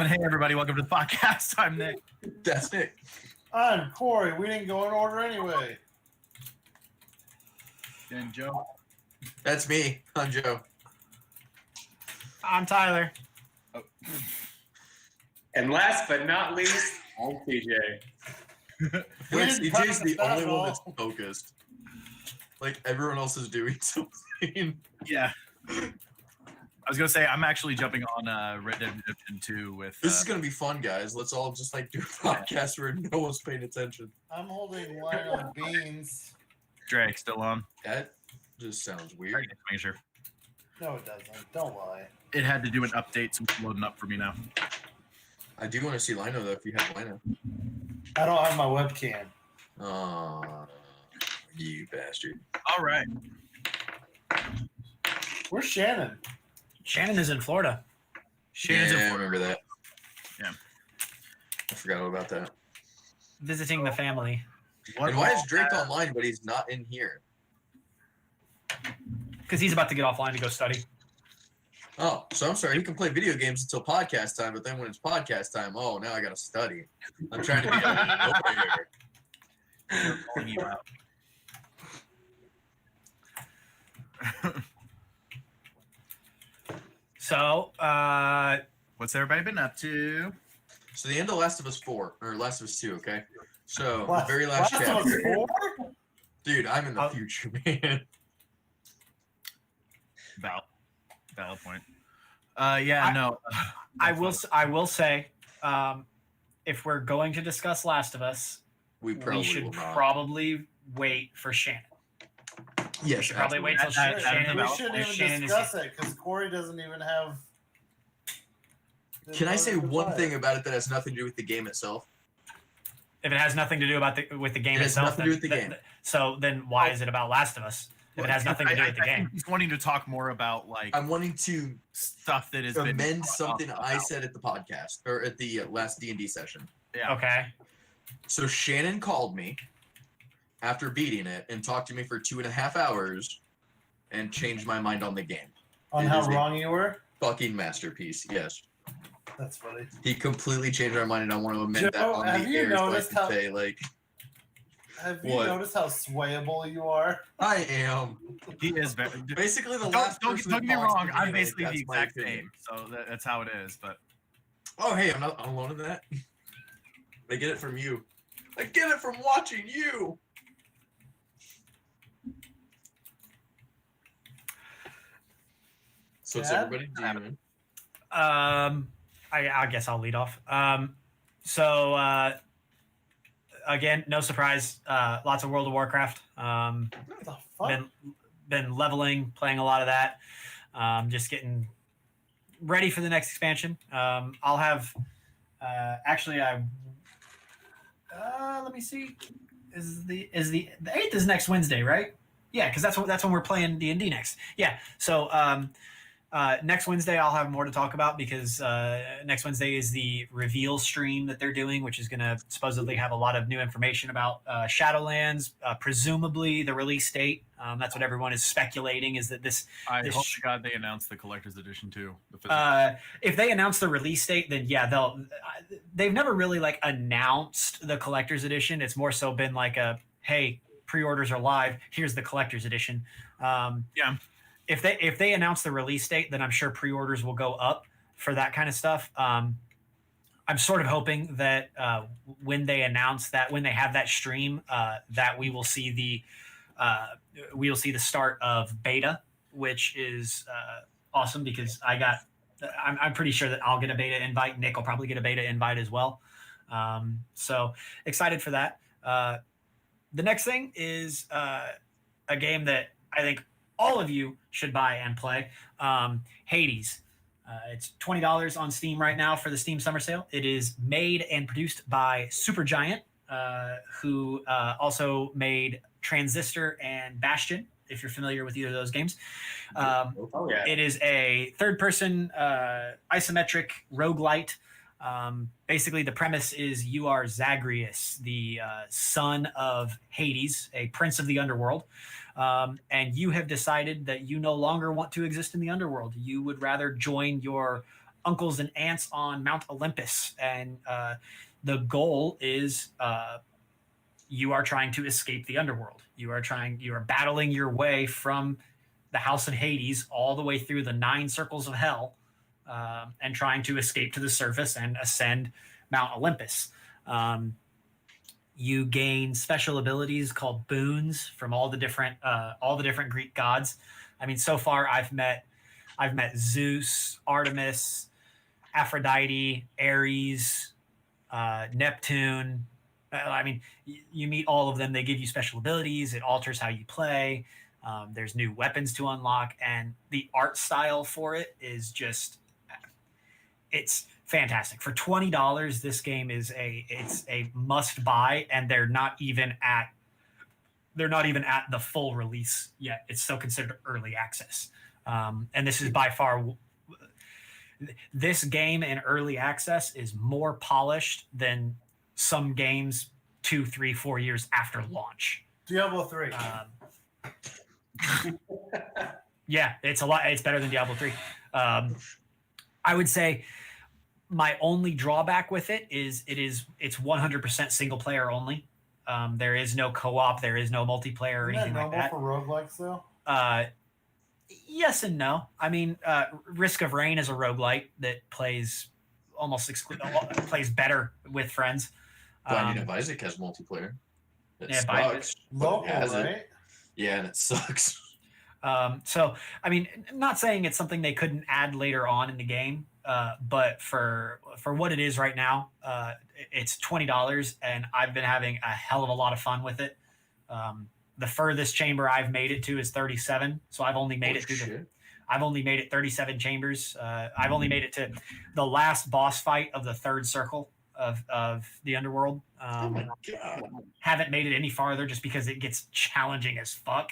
Hey, everybody. Welcome to the podcast. I'm Nick. That's Nick. I'm Corey. We didn't go in order anyway. And Joe. That's me. I'm Joe. I'm Tyler. Oh. And last but not least, I'm TJ. I feel like CJ's the only one that's focused. Like, everyone else is doing something. Yeah. I was going to say, I'm actually jumping on Red Dead Redemption 2 with... This is going to be fun, guys. Let's all just, do a podcast where no one's paying attention. I'm holding line on beans. Drake still on. That just sounds Sorry, weird. just making sure. No, it doesn't. Don't lie. It had to do an update, so it's loading up for me now. I do want to see Lino, though, if you have Lino. I don't have my webcam. Aw, you bastard. All right. Where's Shannon? Shannon is in Florida. Shannon's yeah, in I Florida. remember that. Yeah. I forgot all about that. Visiting the family. What And why is Drake online, but he's not in here? Because he's about to get offline to go study. Oh, so I'm sorry. He can play video games until podcast time, but then when it's podcast time, oh, now I got to study. I'm trying to be over here. They're calling you out. So, What's everybody been up to? So the end of Last of Us 4, or Last of Us 2, okay? So, the Last- very last Last of Us chapter. 4? Dude, I'm in the future, man. Valid point. No. I will say, if we're going to discuss Last of Us, We we probably should will not. probably wait for Shannon. Yes, should probably wait till That- Shannon. We Shannon- shouldn't even Shannon is discuss it because Corey doesn't even have. the Can I say ability to one play. thing about it that has nothing to do with the game itself? If it has nothing to do with the game It has itself, nothing to do with the game. So then why is it about Last of Us? If it has nothing to do with the I think game. he's wanting to talk more about I'm wanting to stuff that has been amend brought something up I about. said at the podcast, or at the last D&D session. Yeah. Okay. So Shannon called me after beating it and talked to me for 2.5 hours and changed my mind on the game. On It how is a- wrong you were? Fucking masterpiece, yes. That's funny. He completely changed my mind, and I want to amend Joe, that on have the you air so I noticed can how- say, like, Have you What? noticed how swayable you are? I am. He is very... Basically, the Don't, last don't, person don't that get me talks to wrong. me, I'm like, basically the that's my exact opinion. same. So that's how it is. But Oh, hey, I'm not alone in that. I get it from you. I get it from watching you. So it's Dad? everybody doing? I guess I'll lead off. Again, no surprise. Lots of World of Warcraft. What the fuck? Been leveling, playing a lot of that. Just getting ready for the next expansion. I'll have. Actually, let me see. Is the 8th is next Wednesday, right? Yeah, because that's when we're playing D&D next. Yeah. So next Wednesday I'll have more to talk about because next Wednesday is the reveal stream that they're doing, which is going to supposedly have a lot of new information about Shadowlands, presumably the release date. That's what everyone is speculating is that this. I This hope sh- to God they announced the collector's edition too. The physical. If they announce the release date, then yeah, they've never really announced the collector's edition. It's more so been like a, hey, pre-orders are live. Here's the collector's edition. Yeah. If they announce the release date, then I'm sure pre-orders will go up for that kind of stuff. I'm sort of hoping that when they announce that, when they have that stream, that we will see the start of beta, which is awesome because I'm pretty sure that I'll get a beta invite. Nick will probably get a beta invite as well. So excited for that. The next thing is a game that I think all of you should buy and play. Hades. It's $20 on Steam right now for the Steam Summer Sale. It is made and produced by Supergiant, who also made Transistor and Bastion, if you're familiar with either of those games. Oh yeah. It is a third-person isometric roguelite. Basically, the premise is you are Zagreus, the son of Hades, a prince of the underworld, and you have decided that you no longer want to exist in the underworld. You would rather join your uncles and aunts on Mount Olympus, and the goal is you are trying to escape the underworld. You are battling your way from the House of Hades all the way through the 9 circles of hell, and trying to escape to the surface and ascend Mount Olympus. You gain special abilities called boons from all the different Greek gods. I mean, so far I've met Zeus, Artemis, Aphrodite, Ares, Neptune. I mean, you meet all of them. They give you special abilities. It alters how you play. There's new weapons to unlock, and the art style for it is just, it's fantastic. For $20, this game is a must buy, and they're not even at the full release yet. It's still considered early access. And this is by far, this game in early access is more polished than some games 2, 3, 4 years after launch. Diablo 3. Yeah, it's a lot. It's better than Diablo 3. I would say my only drawback with it is it's 100% single player only. There is no co-op. There is no multiplayer or anything like that. For roguelikes, though? Yes and no. I mean, Risk of Rain is a roguelite that plays plays better with friends. Binding of Isaac has multiplayer. It Yeah, sucks. but Local, it has it. right? Yeah, and it sucks. So, I mean, not saying it's something they couldn't add later on in the game, but for what it is right now, it's $20, and I've been having a hell of a lot of fun with it. The furthest chamber I've made it to is 37, so I've only made it through I've only made it 37 chambers. I've only made it to the last boss fight of the 3rd circle of the underworld. Oh my god! Haven't made it any farther just because it gets challenging as fuck.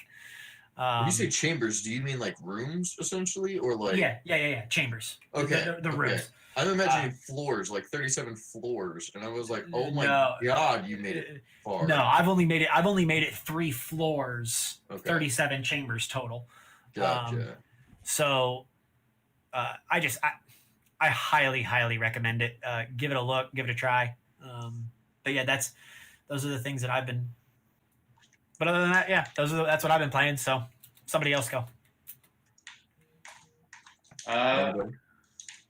When you say chambers, do you mean like rooms essentially, or like? Yeah. Chambers. Okay. The rooms. Okay. I'm imagining floors, like 37 floors, and I was like, "Oh my No. god, you made it far!" No, I've only made it 3 floors, Okay. 37 chambers total. Gotcha. So, I highly recommend it. Give it a look, give it a try. But yeah, those are the things that I've been. But other than that, yeah, that's what I've been playing. So, somebody else go.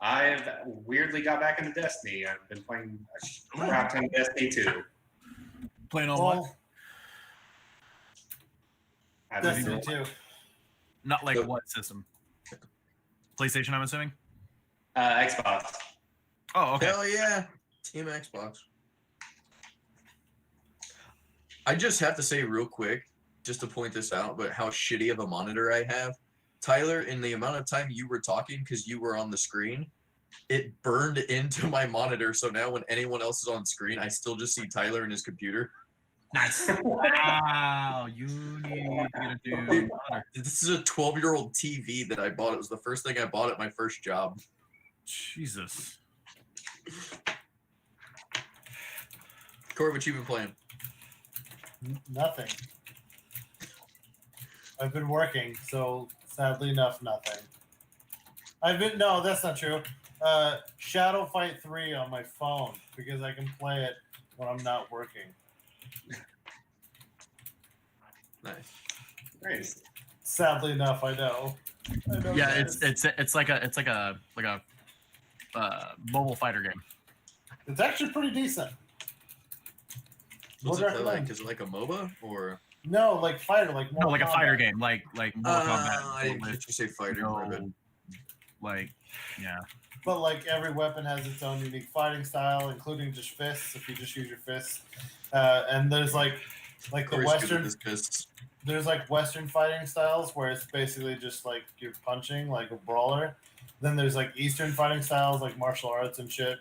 I've weirdly got back into Destiny. I've been playing a crap ton of Destiny 2. Playing on what? Well, I've been Destiny doing- 2. Not like So- what system? PlayStation, I'm assuming. Xbox. Oh, okay. Hell yeah, Team Xbox. I just have to say real quick, just to point this out, but how shitty of a monitor I have. Tyler, in the amount of time you were talking, because you were on the screen, it burned into my monitor. So now when anyone else is on screen, I still just see Tyler and his computer. Nice. Wow, you need to get a new monitor. This is a 12-year-old TV that I bought. It was the first thing I bought at my first job. Jesus. Corey, what you been playing? Nothing. I've been working, so sadly enough, nothing. No, that's not true. Shadow Fight 3 on my phone because I can play it when I'm not working. Nice. Nice. Sadly enough, I know. Yeah, guys. it's like a mobile fighter game. It's actually pretty decent. What's Would it play like? recommend. Is it like a MOBA or? No, like fighter, like No, Mortal like a Kombat. fighter game, like Mortal Kombat. I didn't with, get you say fighter. you my bad. know, like, yeah. But like every weapon has its own unique fighting style, including just fists. If you just use your fists, and there's like the Corey's good with Western. his fists. There's like Western fighting styles where it's basically just like you're punching like a brawler. Then there's like Eastern fighting styles like martial arts and shit.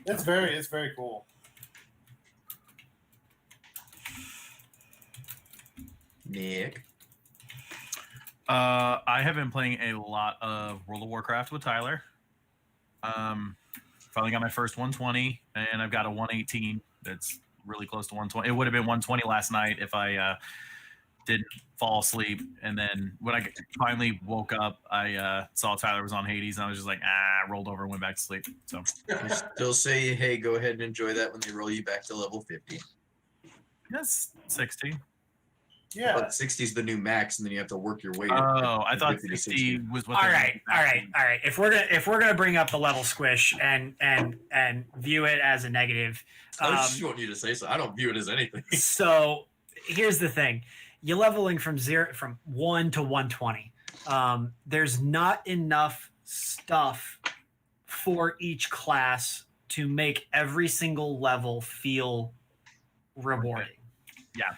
It's very cool. Nick. I have been playing a lot of World of Warcraft with Tyler. Finally got my first 120, and I've got a 118 that's really close to 120. It would have been 120 last night if I didn't fall asleep, and then when I finally woke up, I saw Tyler was on Hades, and I was just like, rolled over and went back to sleep. So You still say, hey, go ahead and enjoy that when they roll you back to level 50. yes, 60. Yeah. But 60 is the new max, and then you have to work your way. Oh, I thought 50 to 60 was what. All they right, all right, all right. If we're gonna bring up the level squish and view it as a negative, I just want you to say so. I don't view it as anything. so here's the thing: you're leveling from 1 to 120. There's not enough stuff for each class to make every single level feel rewarding. Yeah.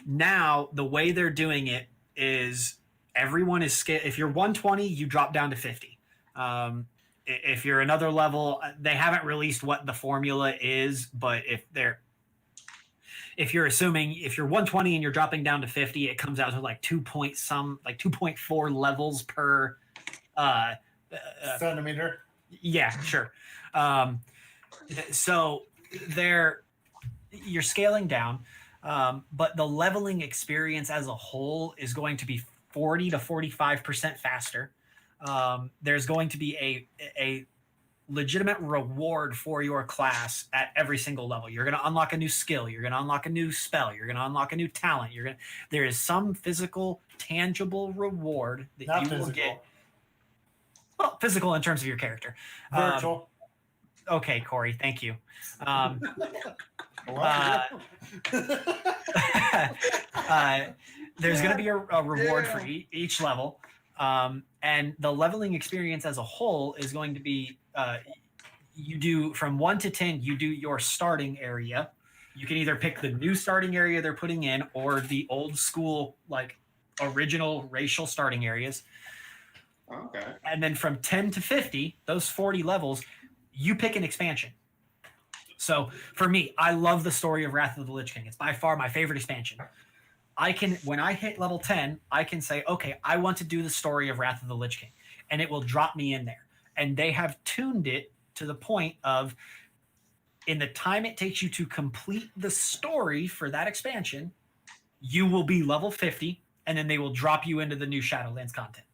Now, the way they're doing it is everyone is scaled. If you're 120, you drop down to 50. If you're another level, they haven't released what the formula is, but if you're assuming if you're 120 and you're dropping down to 50, it comes out to like 2.4 levels per Centimeter. yeah, sure. So you're scaling down, but the leveling experience as a whole is going to be 40 to 45% faster. There's going to be a legitimate reward for your class at every single level. You're going to unlock a new skill. You're going to unlock a new spell. You're going to unlock a new talent. There is some physical, tangible reward that Not you physical. will get. Well, physical in terms of your character. Virtual. Okay, Corey, thank you. There's going to be a reward for each level. And the leveling experience as a whole is going to be you do from 1 to 10, you do your starting area. You can either pick the new starting area they're putting in or the old school, like original racial starting areas. Okay. And then from 10 to 50, those 40 levels, you pick an expansion. So for me, I love the story of Wrath of the Lich King. It's by far my favorite expansion. When I hit level 10, I can say, okay, I want to do the story of Wrath of the Lich King, and it will drop me in there. And they have tuned it to the point of, in the time it takes you to complete the story for that expansion, you will be level 50, and then they will drop you into the new Shadowlands content.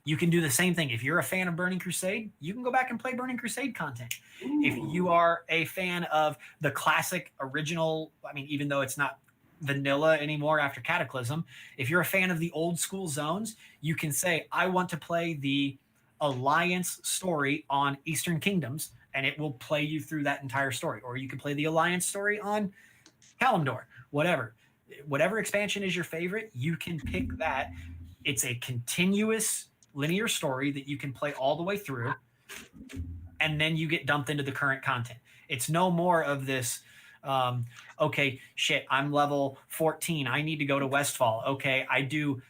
You can do the same thing. If you're a fan of Burning Crusade, you can go back and play Burning Crusade content. Ooh. If you are a fan of the classic original, I mean, even though it's not vanilla anymore after Cataclysm, if you're a fan of the old school zones, you can say, I want to play the Alliance story on Eastern Kingdoms, and it will play you through that entire story. Or you can play the Alliance story on Kalimdor, whatever expansion is your favorite, you can pick that. It's a continuous linear story that you can play all the way through, and then you get dumped into the current content. It's no more of this, okay, shit, I'm level 14. I need to go to Westfall. Okay, I do,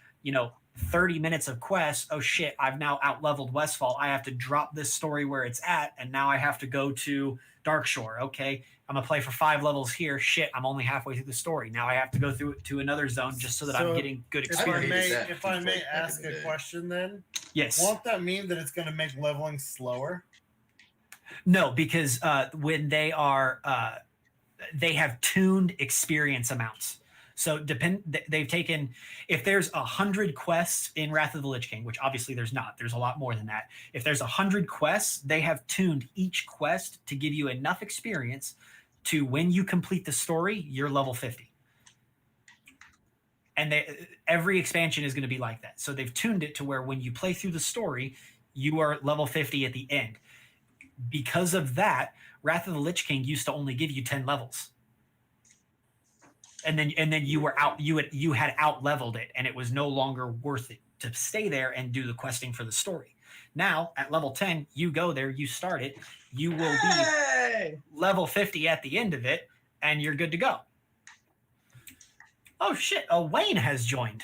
30 minutes of quests. Oh shit, I've now out-leveled Westfall. I have to drop this story where it's at, and now I have to go to Darkshore. Okay, I'm gonna play for 5 levels here. Shit, I'm only halfway through the story. Now I have to go through to another zone just so that I'm So, getting good If I hated experience. may, that if I since, may like, back ask in the a day. question, then Yes. won't that mean that it's going to make leveling slower? No, because when they are, they have tuned experience amounts. So they've taken, if there's 100 quests in Wrath of the Lich King, which obviously there's not, there's a lot more than that. If there's 100 quests, they have tuned each quest to give you enough experience to, when you complete the story, you're level 50. And every expansion is going to be like that. So they've tuned it to where when you play through the story, you are level 50 at the end. Because of that, Wrath of the Lich King used to only give you 10 levels. And then you were out, you had out leveled it, and it was no longer worth it to stay there and do the questing for the story. Now at level 10, you go there, you start it, you will be level 50 at the end of it, and you're good to go. Oh shit, Wayne has joined.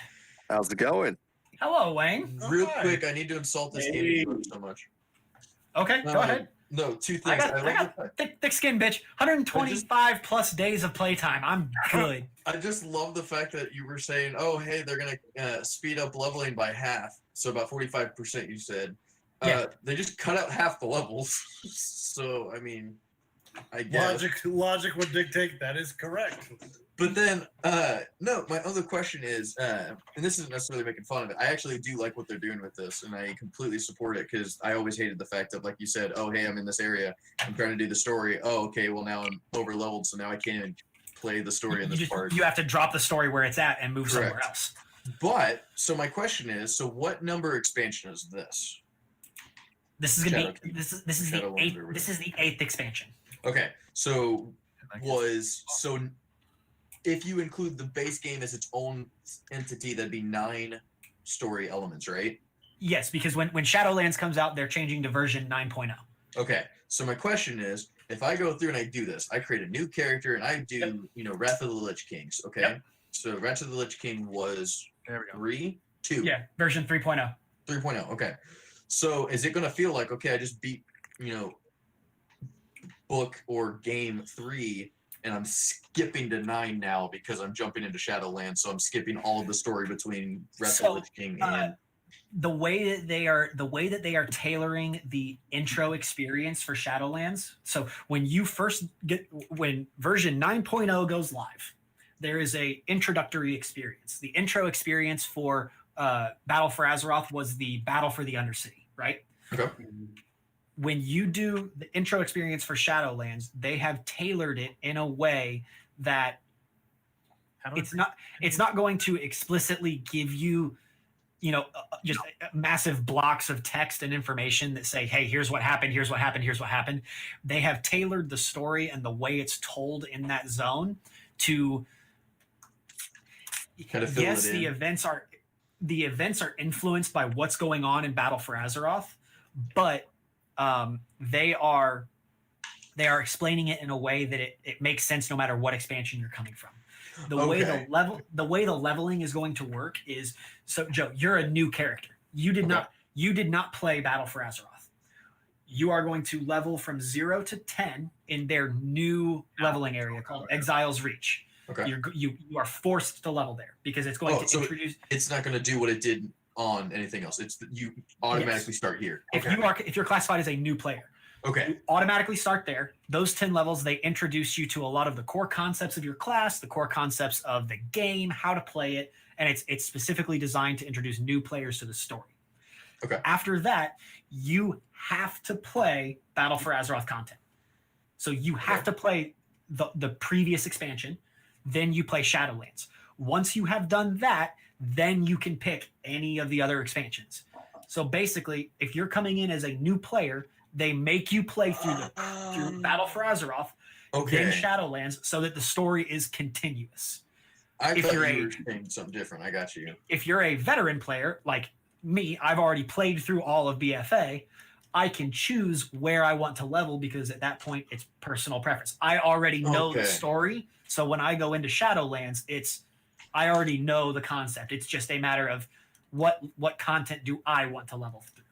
How's it going? Hello, Wayne. Real Hi. quick, I need to insult this Hey. game so much. Okay, go ahead. No, 2 I things. got thick skin, bitch. 125 plus days of playtime. I'm good. I just love the fact that you were saying, "Oh, hey, they're gonna speed up leveling by half." So about 45%, you said. Yeah. They just cut out half the levels. So I mean, I guess. Logic would dictate that is correct. But then, no, my other question is, and this isn't necessarily making fun of it. I actually do like what they're doing with this, and I completely support it because I always hated the fact of, like you said, oh, hey, I'm in this area. I'm trying to do the story. Oh, okay, well, now I'm over leveled, so now I can't even play the story in this part. You have to drop the story where it's at and move somewhere Correct. else. But, so my question is, so what number expansion is this? This is gonna Shadow be King. this is the Shadowlands eighth. or This is the 8th expansion. Okay, so if you include the base game as its own entity, that'd be 9 story elements, right? Yes, because when Shadowlands comes out, they're changing to version 9.0. Okay, so my question is, if I go through and I do this, I create a new character and I do, Wrath of the Lich Kings. Okay, Yep. so Wrath of the Lich King was There we go. 3, 2, Yeah, version 3.0. 3.0. Okay, so is it gonna feel like, okay, I just beat, book or game 3, and I'm skipping to 9 now because I'm jumping into Shadowlands, so I'm skipping all of the story between Wrath of the Lich King and The way that they are tailoring the intro experience for Shadowlands. So when version 9.0 goes live, there is a introductory experience. The intro experience for Battle for Azeroth was the Battle for the Undercity, right? Okay. When you do the intro experience for Shadowlands, they have tailored it in a way that How do I it's not going to explicitly give you just massive blocks of text and information that say, hey, here's what happened, here's what happened, here's what happened. They have tailored the story and the way it's told in that zone to Kind of fill yes, it the in. events are influenced by what's going on in Battle for Azeroth, but they are explaining it in a way that it makes sense no matter what expansion you're coming from. The way the leveling is going to work is, so Joe, you're a new character. You did not play Battle for Azeroth. You are going to level from 0 to 10 in their new leveling area called Exile's Reach. Okay. You are forced to level there because it's going to so introduce. It's not going to do what it did on anything else. It's you automatically start here. If you're classified as a new player, Okay. you automatically start there. Those 10 levels, they introduce you to a lot of the core concepts of your class, the core concepts of the game, how to play it, and it's specifically designed to introduce new players to the story. Okay. After that, you have to play Battle for Azeroth content. So you have to play the previous expansion, then you play Shadowlands. Once you have done that, then you can pick any of the other expansions. So basically, if you're coming in as a new player, they make you play through Battle for Azeroth, Okay. then Shadowlands, so that the story is continuous. I if thought you're you a- were saying something different. I got you. If you're a veteran player like me, I've already played through all of BFA. I can choose where I want to level because at that point it's personal preference. I already know Okay. the story, so when I go into Shadowlands, I already know the concept. It's just a matter of what content do I want to level through.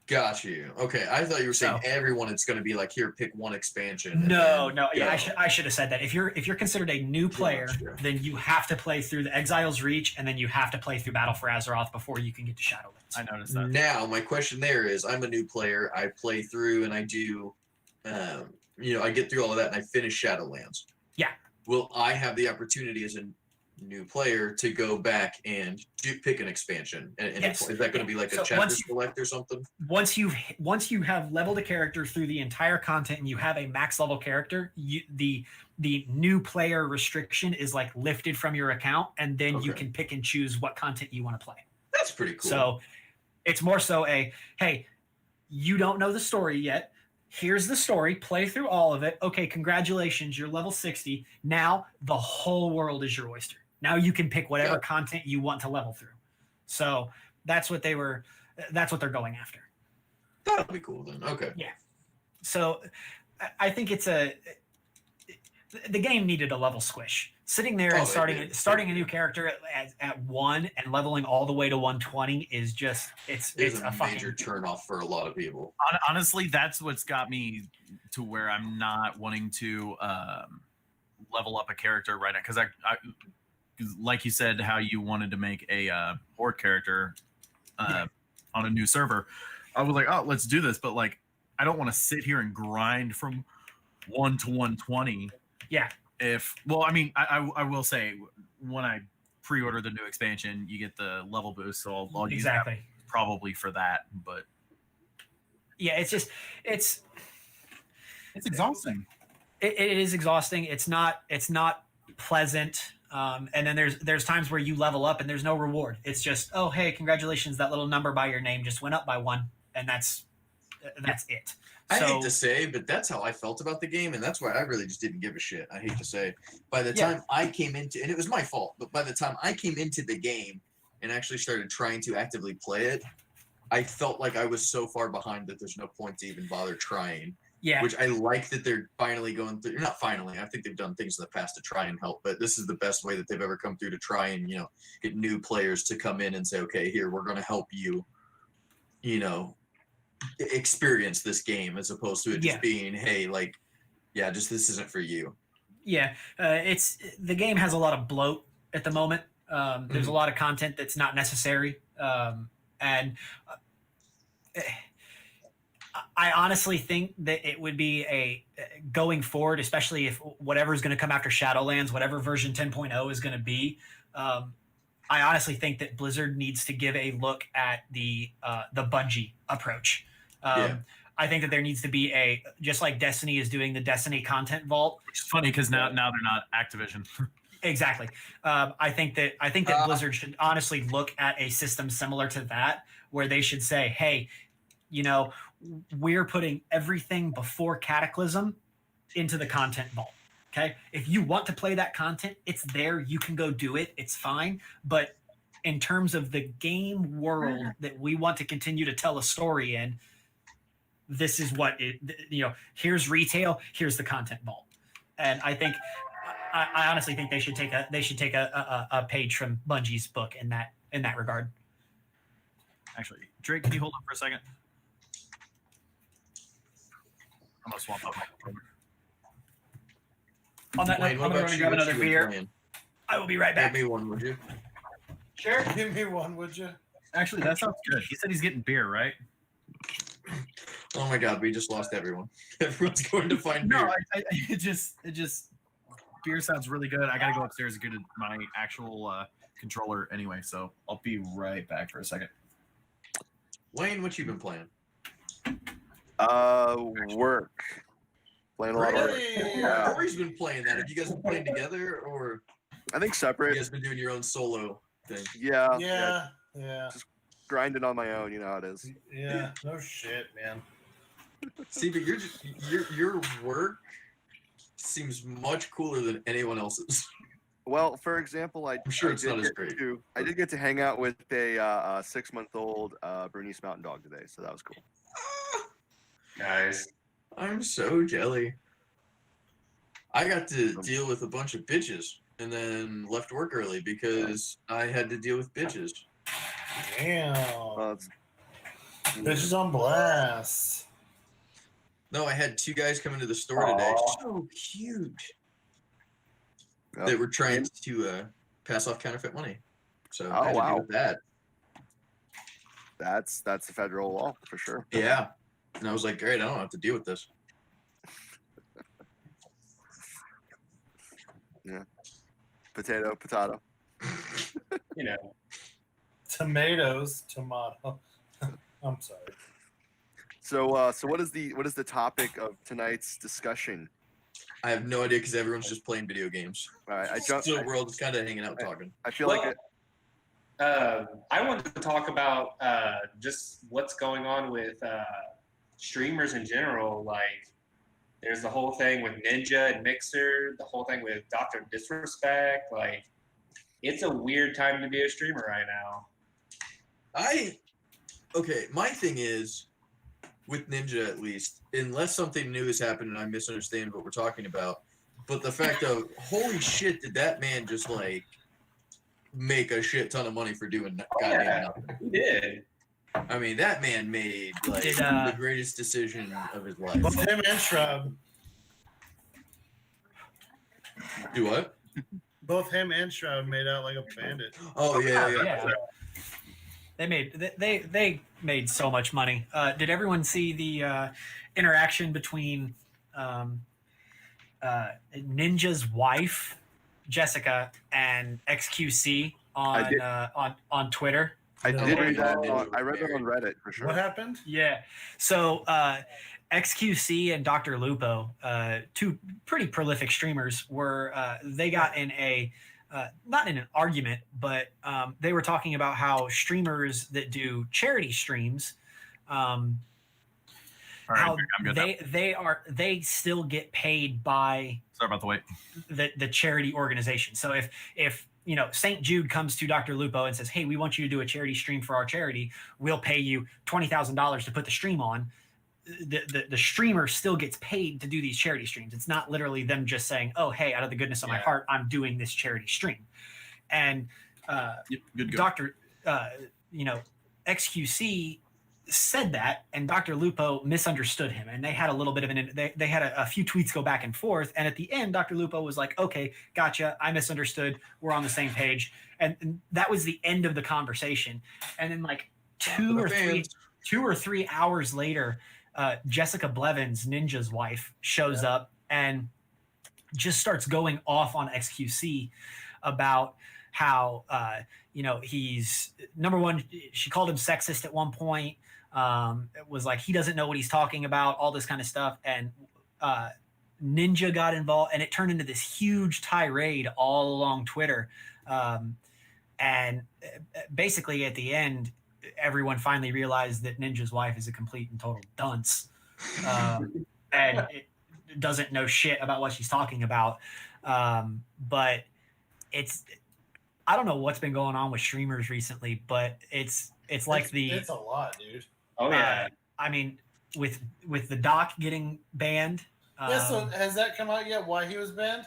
Got you. Okay. I thought you were saying So- everyone. It's going to be like, here, pick one expansion. and No, then no, yeah, go. I should have said that. If you're considered a new player, Gotcha. then you have to play through the Exile's Reach, and then you have to play through Battle for Azeroth before you can get to Shadowlands. I noticed that. Now, my question there is, I'm a new player. I play through and I do, I get through all of that and I finish Shadowlands. Yeah. Will I have the opportunity as a new player to go back and pick an expansion? And Yes. is that going to be like a So chapter once you- select or something? Once you have leveled a character through the entire content and you have a max level character, the new player restriction is like lifted from your account, and then you Okay. can pick and choose what content you want to play. That's pretty cool. So it's more so hey, you don't know the story yet. Here's the story. Play through all of it. Okay, congratulations, you're level 60. Now the whole world is your oyster. Now you can pick whatever Yeah. content you want to level through. So that's what they're going after. That'll be cool then. Okay. So I think the game needed a level squish. Sitting there and Oh, it did. starting a new character at 1 and leveling all the way to 120 is just it's It is a a fucking major turnoff for a lot of people. Honestly, that's what's got me to where I'm not wanting to level up a character right now, because I 'cause like you said, how you wanted to make a horde character on a new server. I was like, oh, let's do this, but like, I don't want to sit here and grind from 1 to 120. Yeah. I will say when I pre-order the new expansion, you get the level boost, so I'll use that Exactly. probably for that. But Yeah, it's exhausting. it is exhausting. It's not pleasant. And then there's times where you level up and there's no reward. It's just, oh hey, congratulations, that little number by your name just went up by 1, and that's it. I So hate to say, but that's how I felt about the game, and that's why I really just didn't give a shit. I hate to say. By the Yeah. time I came into, and it was my fault, but by the time I came into the game and actually started trying to actively play it, I felt like I was so far behind that there's no point to even bother trying. yeah, Which I like that they're finally going through. Not finally, I think they've done things in the past to try and help, but this is the best way that they've ever come through to try and, get new players to come in and say, okay, here, we're going to help you, experience this game, as opposed to it just Yeah. being, hey, like, yeah, just this isn't for you. yeah. It's the game has a lot of bloat at the moment. There's a lot of content that's not necessary, and I honestly think that it would be a going forward, especially if whatever is going to come after Shadowlands, whatever version 10.0 is going to be. I honestly think that Blizzard needs to give a look at the Bungie approach. Yeah. I think that there needs to be just like Destiny is doing the Destiny content vault. Which is funny because now they're not Activision. Exactly. I think that Blizzard should honestly look at a system similar to that, where they should say, hey, we're putting everything before Cataclysm into the content vault. Okay. If you want to play that content, it's there. You can go do it. It's fine. But in terms of the game world that we want to continue to tell a story in, this is what here's retail, here's the content vault. And I think, I honestly think they should take a page from Bungie's book in that regard. Actually, Drake, can you hold on for a second? I'm gonna swap up my controller. On that note, Wayne, I'm what gonna about run and you? grab What another you been beer. playing? I will be right Give back. me one, would you? Sure. Give me one, would you? Actually, that sounds good. He said he's getting beer, right? Oh my god, we just lost everyone. Everyone's going to find No, beer. it just beer sounds really good. I gotta go upstairs and get my actual controller anyway, so I'll be right back for a second. Wayne, what you been playing? Work. Playing a lot of work. Hey! Yeah. Corey's been playing that. Have you guys been playing together, or I think you separate. guys been doing your own solo thing? Yeah. Yeah. Grinding on my own, you know how it is. Yeah. No shit, man. See, but your work seems much cooler than anyone else's. Well, for example, I I'm sure I it's did not as get great. I did get to hang out with a 6-month-old Bernese Mountain Dog today, so that was cool. Nice. I'm so jelly. I got to deal with a bunch of bitches and then left work early because I had to deal with bitches. Damn. Well, it's, Bitches on blast. No, I had 2 guys come into the store today. Aw. So cute. Yep. They were trying to pass off counterfeit money. So Oh, I had to wow. deal with that. that's the federal law for sure. Yeah. And I was like, great, I don't have to deal with this. Potato, potato. You know, Tomatoes, tomato. I'm sorry. So what is the topic of tonight's discussion? I have no idea because everyone's just playing video games. All right, So we're all just kind of hanging out talking. I feel Well, like I wanted to talk about just what's going on with streamers in general. Like, there's the whole thing with Ninja and Mixer, the whole thing with Dr. Disrespect. Like, it's a weird time to be a streamer right now. Okay, my thing is, with Ninja at least, unless something new has happened and I misunderstand what we're talking about, but the fact of, holy shit, did that man just, like, make a shit ton of money for doing goddamn yeah. nothing. He did. I mean, that man made, like, Did, the greatest decision of his life. Both him and Shrub. Do what? Both him and Shroud made out like a bandit. Oh, yeah. Yeah. They made so much money. Did everyone see the interaction between Ninja's wife, Jessica, and XQC on Twitter. I No. did read that. Oh, I read that on Reddit for sure. What happened? Yeah. So XQC and Dr. Lupo, two pretty prolific streamers, were they got in a not in an argument, but they were talking about how streamers that do charity streams, All right, how I'm good. now. they still get paid by Sorry about the wait. the charity organization. So if you know St. Jude comes to Dr. Lupo and says, "Hey, we want you to do a charity stream for our charity. We'll pay you $20,000 to put the stream on." The streamer still gets paid to do these charity streams. It's not literally them just saying, "Oh, hey, out of the goodness of my Yeah. heart, I'm doing this charity stream." And Yep, good. Dr. XQC said that, and Dr. Lupo misunderstood him, and they had a little bit of they had a few tweets go back and forth, and at the end, Dr. Lupo was like, "Okay, gotcha, I misunderstood. We're on the same page," and that was the end of the conversation. And then like two or three hours later, Jessica Blevins, Ninja's wife, shows up and just starts going off on XQC about how he's number one. She called him sexist at one point. It was like he doesn't know what he's talking about, all this kind of stuff. And Ninja got involved, and it turned into this huge tirade all along Twitter. And basically, at the end, everyone finally realized that Ninja's wife is a complete and total dunce, and it doesn't know shit about what she's talking about. But I don't know what's been going on with streamers recently, but it's like it's a lot, dude. Oh yeah. I mean, with the doc getting banned. Yeah, so has that come out yet? Why he was banned?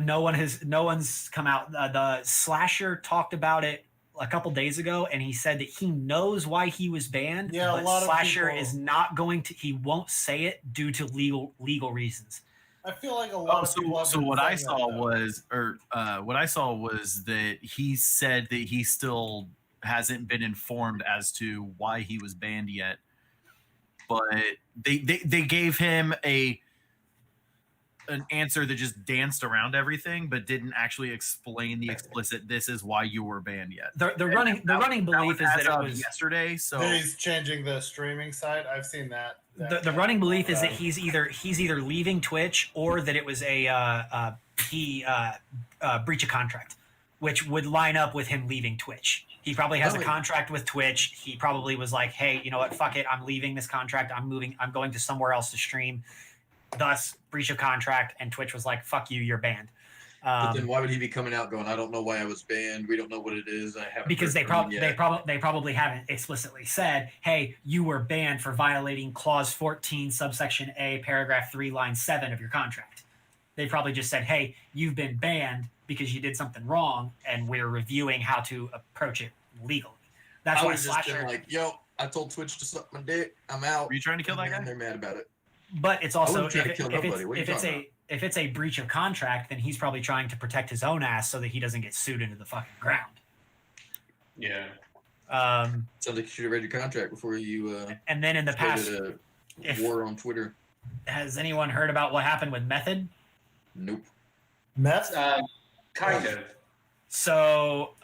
No one's come out. The Slasher talked about it a couple days ago, and he said that he knows why he was banned. Yeah, but a lot of Slasher people- is not going to. He won't say it due to legal reasons. I feel like a lot of people. Have So been what I saying saw that, though. was that he said that he still hasn't been informed as to why he was banned yet, but they gave him an answer that just danced around everything, but didn't actually explain the explicit "this is why you were banned" yet. The running belief is that As it of was yesterday. So That he's changing the streaming side. I've seen that. the running belief is that he's either leaving Twitch or that it was a breach of contract, which would line up with him leaving Twitch. He probably has a contract with Twitch. He probably was like, "Hey, you know what? Fuck it. I'm leaving this contract. I'm moving. I'm going to somewhere else to stream." Thus, breach of contract, and Twitch was like, "Fuck you. You're banned." But then why would he be coming out going, "I don't know why I was banned. We don't know what it is. I haven't." Because heard from him yet." they probably haven't explicitly said, "Hey, you were banned for violating clause 14 subsection A paragraph 3 line 7 of your contract." They probably just said, "Hey, you've been banned because you did something wrong, and we're reviewing how to approach it legally." That's I why would have just been Slasher. like, "Yo, I told Twitch to suck my dick. I'm out." were you trying to kill that And guy? they're mad about it. But it's also wouldn't try to kill nobody. What are you talking if it's a breach of contract, then he's probably trying to protect his own ass so that he doesn't get sued into the fucking ground. Yeah. Sounds like you should have read your contract before you And then in the past, started a if- war on Twitter. has anyone heard about what happened with Method? Nope. Meth. Kind of. So,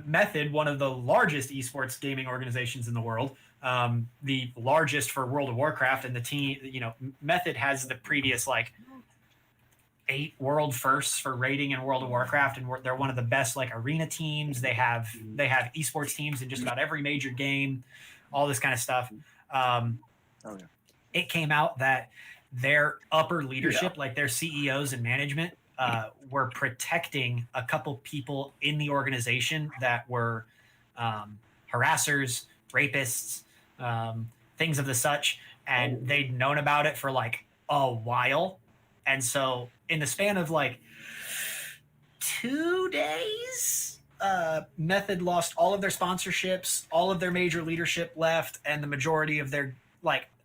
Method, one of the largest esports gaming organizations in the world, the largest for World of Warcraft, and the team, Method has the previous 8 world firsts for rating in World of Warcraft, and they're one of the best arena teams. They have esports teams in just about every major game, all this kind of stuff. It came out that their upper leadership, like their CEOs and management, were protecting a couple people in the organization that were harassers, rapists, things of the such, and they'd known about it for a while. And so in the span of 2 days, Method lost all of their sponsorships, all of their major leadership left, and the majority of their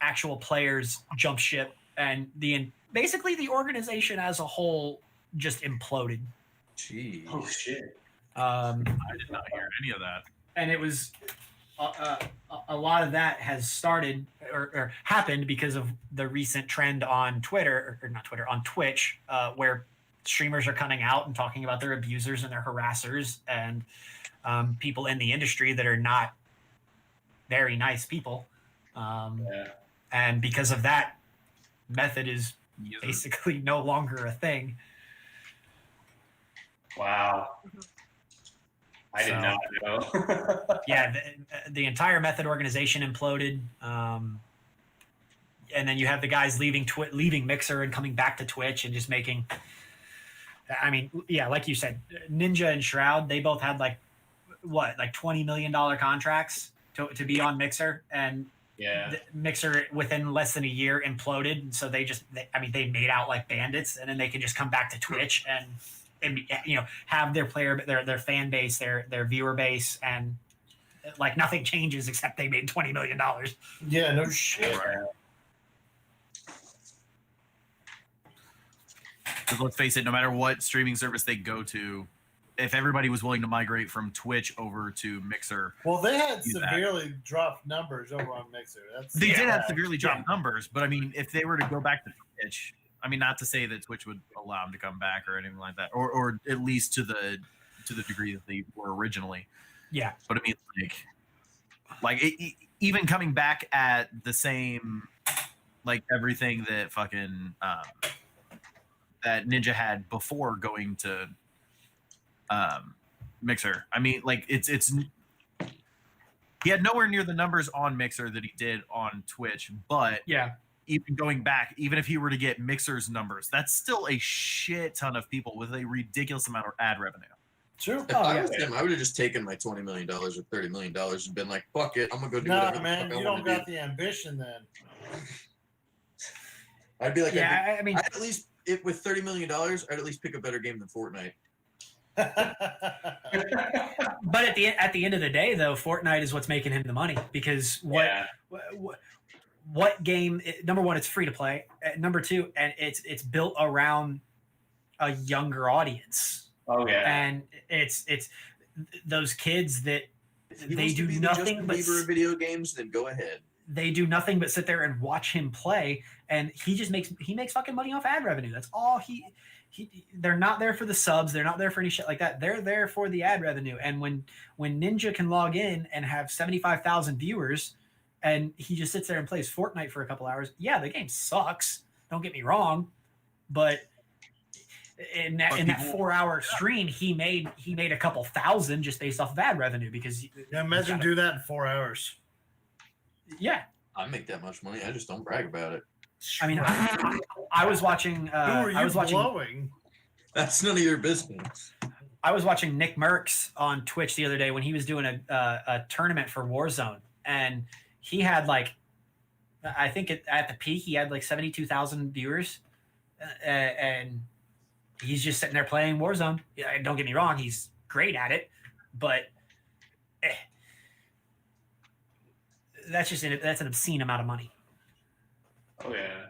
actual players jumped ship, and basically the organization as a whole just imploded. Jeez. Oh shit. I did not hear any of that. And it was a lot of that has started or happened because of the recent trend on Twitter, or not Twitter, on Twitch, where streamers are coming out and talking about their abusers and their harassers and people in the industry that are not very nice people. And because of that, method is basically no longer a thing. Wow. I did So- not know. Yeah, the entire method organization imploded. And then you have the guys leaving Mixer and coming back to Twitch and just making. I mean, yeah, like you said, Ninja and Shroud, they both had like $20 million contracts to be on Mixer, and Yeah. Mixer within less than a year imploded. And so they made out like bandits, and then they can just come back to Twitch and have their their fan base, their viewer base, and like nothing changes except they made $20 million. Yeah, no shit. Yeah. Because let's face it, no matter what streaming service they go to, if everybody was willing to migrate from Twitch over to Mixer, Well, they had Do that. severely dropped numbers over on Mixer. they did have bad. severely dropped numbers. But I mean, if they were to go back to Twitch, I mean, not to say that Twitch would allow them to come back or anything like that, or at least to the degree that they were originally. Yeah. But I mean, even coming back at the same, like everything that fucking that Ninja had before going to Mixer. I mean, like it's he had nowhere near the numbers on Mixer that he did on Twitch, but Yeah. even going back, even if he were to get Mixer's numbers, that's still a shit ton of people with a ridiculous amount of ad revenue. True. If I was him, I would have just taken my $20 million or $30 million and been like, fuck it, I'm gonna go do whatever Nah, the man, fuck I you wanna don't do. got the ambition then. I'd be like, Yeah, I mean, I'd at least with $30 million, I'd at least pick a better game than Fortnite. but at the end of the day, though, Fortnite is what's making him the money, because Yeah. what game? Number one, it's free to play. Number two, and it's built around a younger audience, Oh yeah. and it's those kids that If he they wants to do be the nothing Justin but Bieber of video games, then go ahead. they do nothing but sit there and watch him play, and he makes fucking money off ad revenue. That's all he they're not there for the subs, they're not there for any shit like that. They're there for the ad revenue. And when Ninja can log in and have 75,000 viewers and he just sits there and plays Fortnite for a couple hours, yeah, the game sucks, don't get me wrong, but in that 4-hour stream he made a couple thousand just based off of ad revenue, because Yeah, imagine do that in 4 hours. yeah. I make that much money. I just don't brag about it. I mean, I was watching. Who are you I was watching. blowing? That's none of your business. I was watching Nick Merckx on Twitch the other day when he was doing a tournament for Warzone, and he had like, I think at the peak he had like 72,000 viewers, and he's just sitting there playing Warzone. Yeah, don't get me wrong, he's great at it, but that's an obscene amount of money. Oh yeah.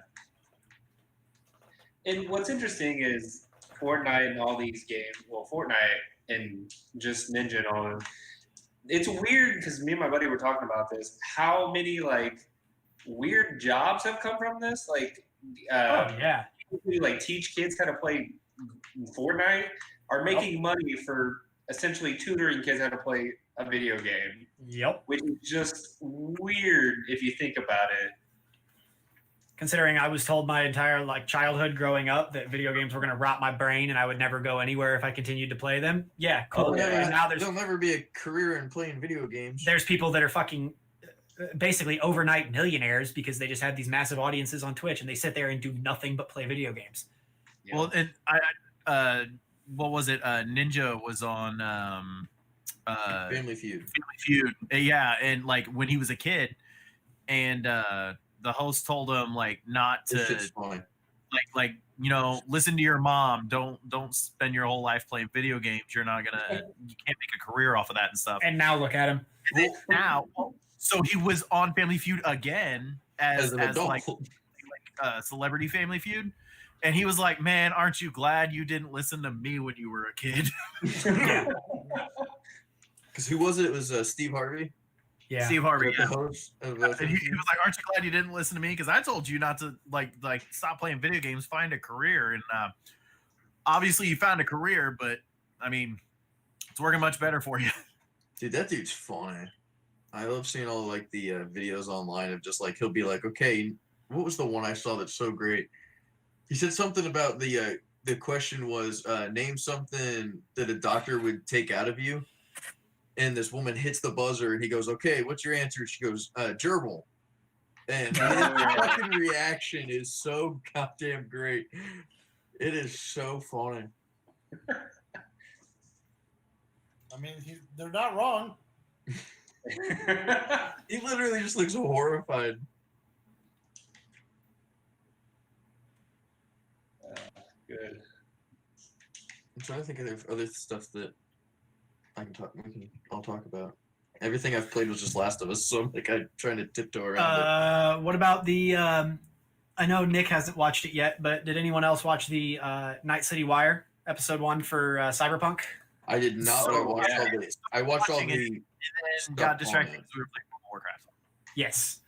And what's interesting is Fortnite and all these games. Well, Fortnite and just Ninja and all. It's weird because me and my buddy were talking about this. How many like weird jobs have come from this? Like, Yeah. people who, like teach kids how to play Fortnite are making money for essentially tutoring kids how to play a video game, Yep. which is just weird if you think about it. Considering I was told my entire like childhood growing up that video games were going to rot my brain and I would never go anywhere if I continued to play them. Yeah, cool. Oh, yeah. And now There'll never be a career in playing video games. there's people that are fucking basically overnight millionaires because they just have these massive audiences on Twitch and they sit there and do nothing but play video games. Yeah. Well, and what was it? Ninja was on Family Feud. Family Feud. Yeah, and like when he was a kid, and the host told him like not This to shit's funny. like listen to your mom. Don't spend your whole life playing video games. You can't make a career off of that and stuff. And now look at him. And then now, so he was on Family Feud again As an adult. like Celebrity Family Feud. And he was like, "Man, aren't you glad you didn't listen to me when you were a kid?" Yeah. Because who was it? It was Steve Harvey. Yeah. Steve Harvey. Is that Yeah. the host of, And he was like, "Aren't you glad you didn't listen to me? Because I told you not to like stop playing video games, find a career." And obviously, you found a career, but I mean, it's working much better for you. Dude, that dude's funny. I love seeing all like the videos online of just like he'll be like, okay, what was the one I saw that's so great? He said something about the question was name something that a doctor would take out of you, and this woman hits the buzzer and he goes, okay, what's your answer? She goes, gerbil. And his fucking reaction is so goddamn great. It is so funny. I mean, they're not wrong. He literally just looks horrified. Good. I'm trying to think of other stuff that I can talk. I'll talk about. Everything I've played was just Last of Us, so I'm like I'm trying to tiptoe around it. What about the? I know Nick hasn't watched it yet, but did anyone else watch the Night City Wire episode 1 for Cyberpunk? I did not. But I So, watched yeah. all the. I watched all Watching it, the. And Stuff got on distracted it. because we were playing World of Warcraft. Yes.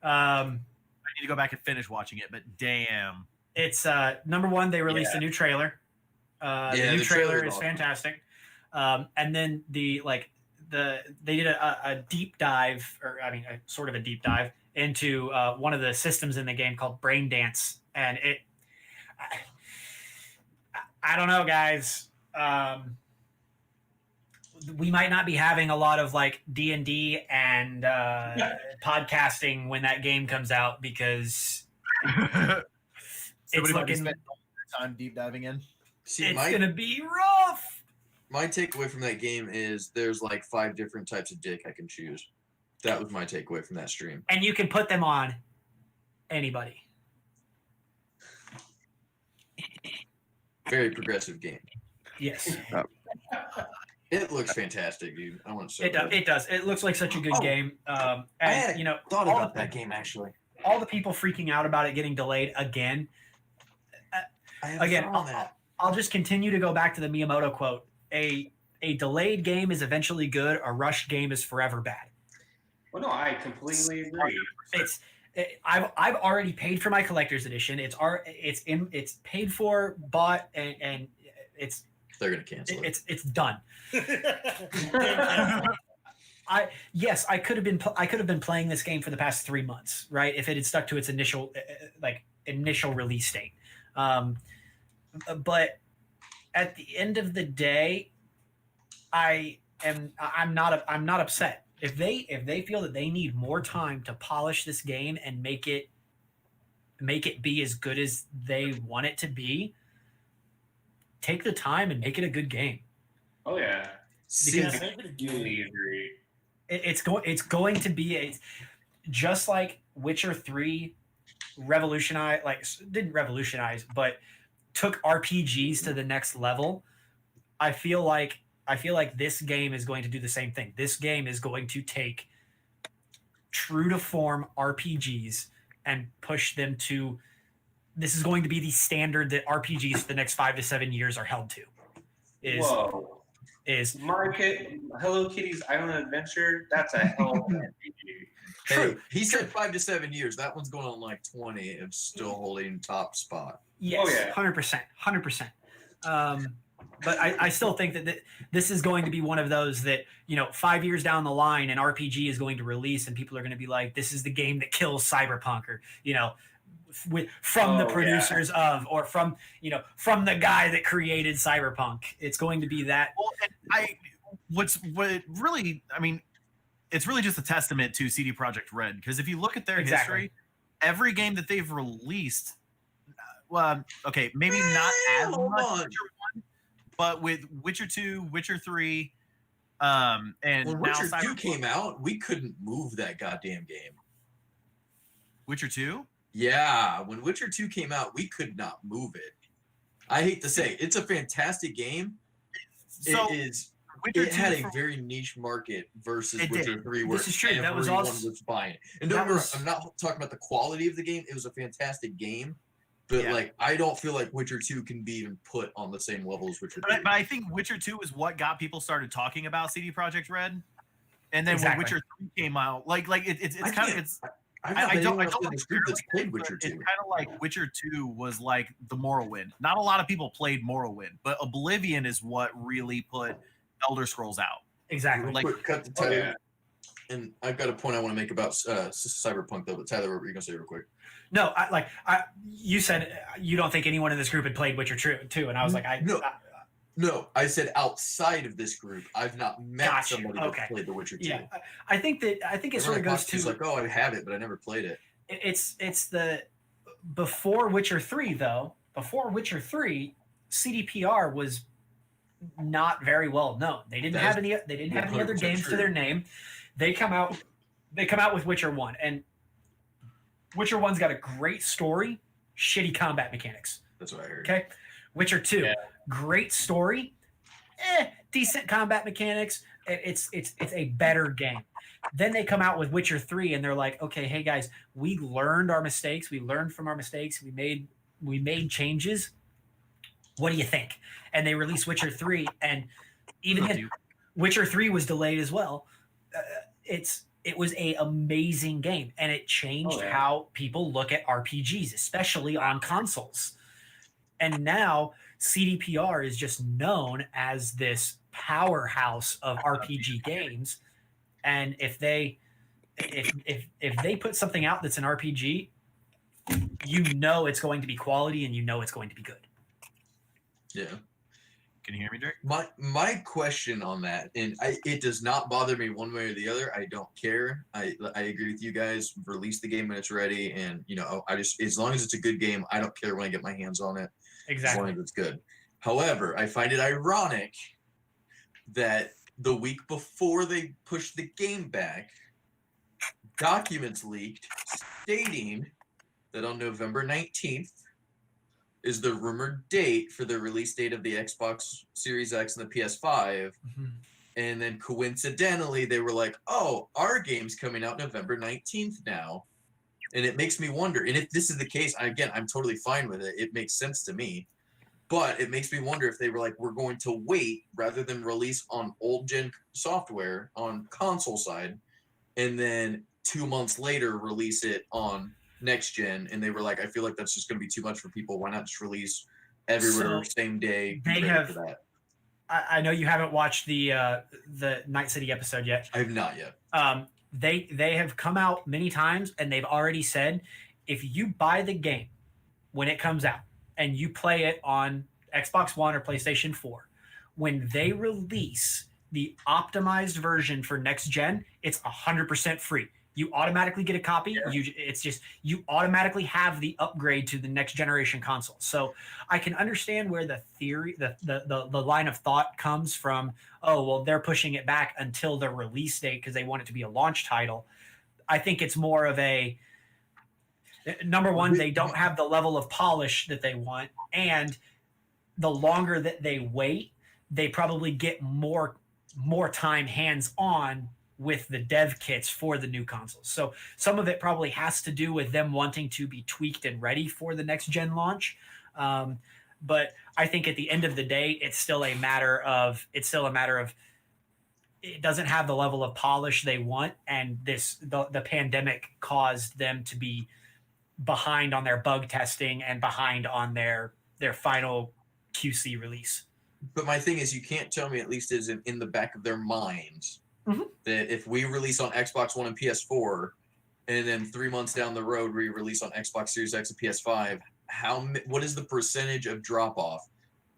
I need to go back and finish watching it, but damn. It's number one. They released Yeah. a new trailer. Yeah, The new the trailer trailer's is awesome. fantastic. And then they did a deep dive, or I mean, sort of a deep dive into one of the systems in the game called Brain Dance, and I don't know, guys. We might not be having a lot of like D&D and podcasting when that game comes out because Somebody it's might be looking spending all their time deep diving in. See, it's my gonna be rough. my takeaway from that game is there's like 5 different types of dick I can choose. That was my takeaway from that stream. And you can put them on anybody. Very progressive game. Yes, It looks fantastic, dude. I want to say it does. It does. It looks like such a good Oh, game. I And had you know, thought all about the, that game actually. all the people freaking out about it getting delayed again. I have Again, thought on that. I'll just continue to go back to the Miyamoto quote: a delayed game is eventually good. A rushed game is forever bad. Well, no, I completely agree. I've already paid for my collector's edition. It's paid for, bought, and it's They're gonna cancel it. it's done. I could have been playing this game for the past 3 months, right? If it had stuck to its initial release date. But at the end of the day, I'm not upset. If they feel that they need more time to polish this game and make it be as good as they want it to be, take the time and make it a good game. Oh yeah, See, because- completely agree. It's going to be just like Witcher 3 didn't revolutionize, but took RPGs to the next level. I feel like this game is going to do the same thing. This game is going to take true to form RPGs and push them to. This is going to be the standard that RPGs for the next 5 to 7 years are held to. Whoa, Is Hello Kitty's Island Adventure? That's a hell of an RPG. hey, he said 5 to 7 years. That one's going on like 20. It's still holding top spot. yes, Oh, yeah. 100%. But I still think that this is going to be one of those that, 5 years down the line, an RPG is going to release and people are going to be like, this is the game that kills Cyberpunk, or, from the Oh, yeah. producers of, or from the guy that created Cyberpunk. It's going to be that. Well, and it's really just a testament to CD Projekt Red, because if you look at their Exactly. history, every game that they've released, okay, maybe not as hold much on. Witcher 1, but with Witcher 2, Witcher 3, and When now Witcher 2 Cyberpunk. came out, we couldn't move that goddamn game. Witcher 2? Yeah, when Witcher 2 came out, we could not move it. I hate to say, it's a fantastic game. So it is. Witcher It 2 had a for- very niche market versus It did. Witcher 3, where This is true. That was everyone also- was buying it. And that don't get me wrong, was- I'm not talking about the quality of the game. It was a fantastic game, but Yeah. I don't feel like Witcher 2 can be even put on the same level as Witcher 3. But I think Witcher 2 is what got people started talking about CD Projekt Red. And then Exactly. when Witcher 3 came out, it's I kind of can't- it's I've not met don't anyone else in like this group that's played but Witcher it's 2. kind of like Witcher 2 was like the Morrowind. Not a lot of people played Morrowind, but Oblivion is what really put Elder Scrolls out. Exactly. Real like- quick, cut to Oh, Tyler. yeah. And I've got a point I want to make about Cyberpunk though. But Tyler, what were you gonna say real quick? No, you said you don't think anyone in this group had played Witcher 2, and I was like, No, I said outside of this group, I've not met Gotcha, somebody okay. that played The Witcher 2. yeah, I think it sort of goes to like, oh, I have it, but I never played it. it's the before Witcher 3 though. Before Witcher 3, CDPR was not very well known. They didn't That have is any. They didn't have any other 100% games to true. their name. They come out with Witcher 1, and Witcher 1's got a great story, shitty combat mechanics. That's what I heard. Okay, Witcher 2, Yeah. great story, decent combat mechanics. It's a better game. Then they come out with Witcher 3, and they're like, okay, hey guys, we learned our mistakes. We learned from our mistakes. We made changes. What do you think? And they released Witcher 3, and even then, Witcher 3 was delayed as well. It was a amazing game, and it changed Oh, yeah. how people look at RPGs, especially on consoles. And now CDPR is just known as this powerhouse of RPG games. And if they put something out that's an RPG, you know it's going to be quality, and you know it's going to be good. Yeah. Can you hear me, Drake? My question on that, and it does not bother me one way or the other. I don't care. I agree with you guys. Release the game when it's ready, and I just, as long as it's a good game, I don't care when I get my hands on it. As long as it's good. However, I find it ironic that the week before they pushed the game back, documents leaked stating that on November 19th is the rumored date for the release date of the Xbox Series X and the PS5. And then coincidentally, they were like, oh, our game's coming out November 19th now. And it makes me wonder. And if this is the case, again, I'm totally fine with it. It makes sense to me. But it makes me wonder if they were like, we're going to wait rather than release on old gen software on console side, and then 2 months later release it on next gen. And they were like, I feel like that's just going to be too much for people. Why not just release everywhere So same day? they Be ready have- for that. I know you haven't watched the Night City episode yet. I have not yet. They have come out many times, and they've already said, if you buy the game when it comes out and you play it on Xbox One or PlayStation 4, when they release the optimized version for next gen, it's 100% free. You automatically get a copy. Yeah. You automatically have the upgrade to the next generation console. So I can understand where the theory, the line of thought comes from. Oh, well, they're pushing it back until the release date because they want it to be a launch title. I think it's more of a number one, they don't have the level of polish that they want, and the longer that they wait, they probably get more time hands on with the dev kits for the new consoles. So some of it probably has to do with them wanting to be tweaked and ready for the next gen launch. But I think at the end of the day, it's still a matter of it doesn't have the level of polish they want. And the pandemic caused them to be behind on their bug testing and behind on their final QC release. But my thing is, you can't tell me, at least is in the back of their minds, that if we release on Xbox One and PS4, and then 3 months down the road we release on Xbox Series X and PS5, what is the percentage of drop off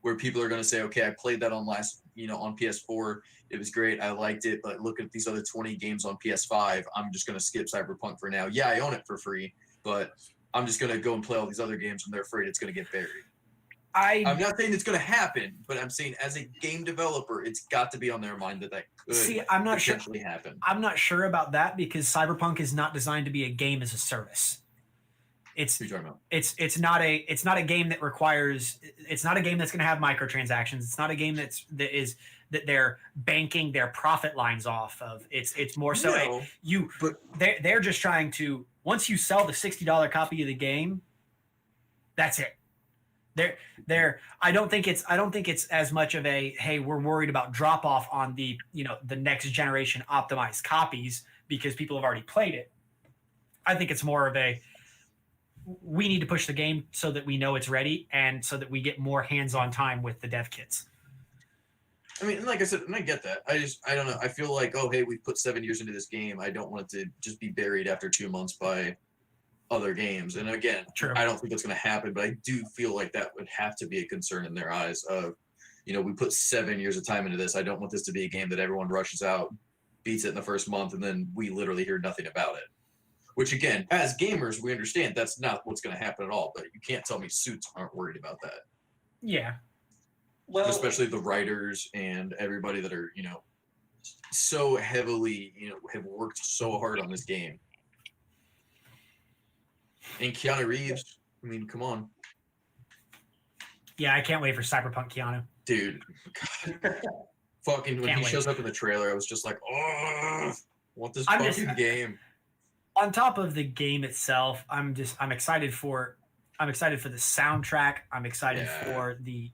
where people are going to say, okay, I played that on on PS4, it was great, I liked it, but look at these other 20 games on PS5, I'm just going to skip Cyberpunk for now. Yeah, I own it for free, but I'm just going to go and play all these other games, and they're afraid it's going to get buried. I'm not saying it's going to happen, but I'm saying as a game developer, it's got to be on their mind that could I'm not sure. potentially happen. I'm not sure about that because Cyberpunk is not designed to be a game as a service. It's What are you talking about? it's not a game that requires. It's not a game that's going to have microtransactions. It's not a game that they're banking their profit lines off of. It's more so they're just trying to, once you sell the $60 copy of the game, that's it. I don't think it's as much of a, hey, we're worried about drop off on the the next generation optimized copies because people have already played it. I think it's more of a, we need to push the game so that we know it's ready and so that we get more hands-on time with the dev kits. I mean, like I said, and I get that. I don't know. I feel like, oh, hey, we've put 7 years into this game. I don't want it to just be buried after 2 months by other games. And again, True. I don't think that's going to happen, but I do feel like that would have to be a concern in their eyes of, we put 7 years of time into this. I don't want this to be a game that everyone rushes out, beats it in the first month, and then we literally hear nothing about it. Which, again, as gamers, we understand that's not what's going to happen at all. But you can't tell me Suits aren't worried about that. Yeah. Well, Especially the writers and everybody that are, so heavily, have worked so hard on this game. And Keanu Reeves, I mean, come on. Yeah, I can't wait for Cyberpunk Keanu. Dude. God. Fucking, when Can't he wait. shows up in the trailer, I was just like, oh, I want this I'm fucking just- game. On top of the game itself, I'm excited for the soundtrack. I'm excited Yeah. for the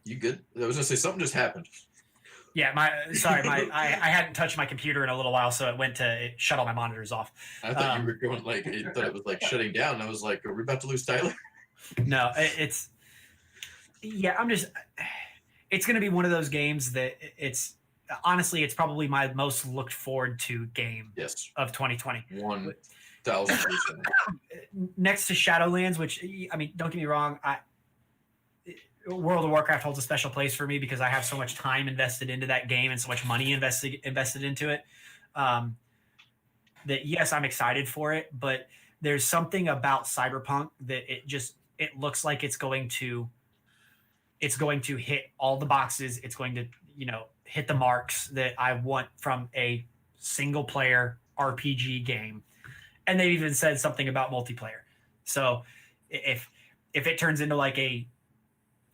You good? I was going to say, something just happened. I hadn't touched my computer in a little while, so it shut all my monitors off. I thought you Um, were going like, I thought it was like shutting down. I was like, are we about to lose Tyler? No, it's going to be one of those games that it's probably my most looked forward to game Yes, of 2020. 1,000%. Next to Shadowlands, which, I mean, don't get me wrong, World of Warcraft holds a special place for me because I have so much time invested into that game and so much money invested into it. That yes, I'm excited for it, but there's something about Cyberpunk that it looks like it's going to hit all the boxes. It's going to, hit the marks that I want from a single player RPG game. And they've even said something about multiplayer. So if it turns into like a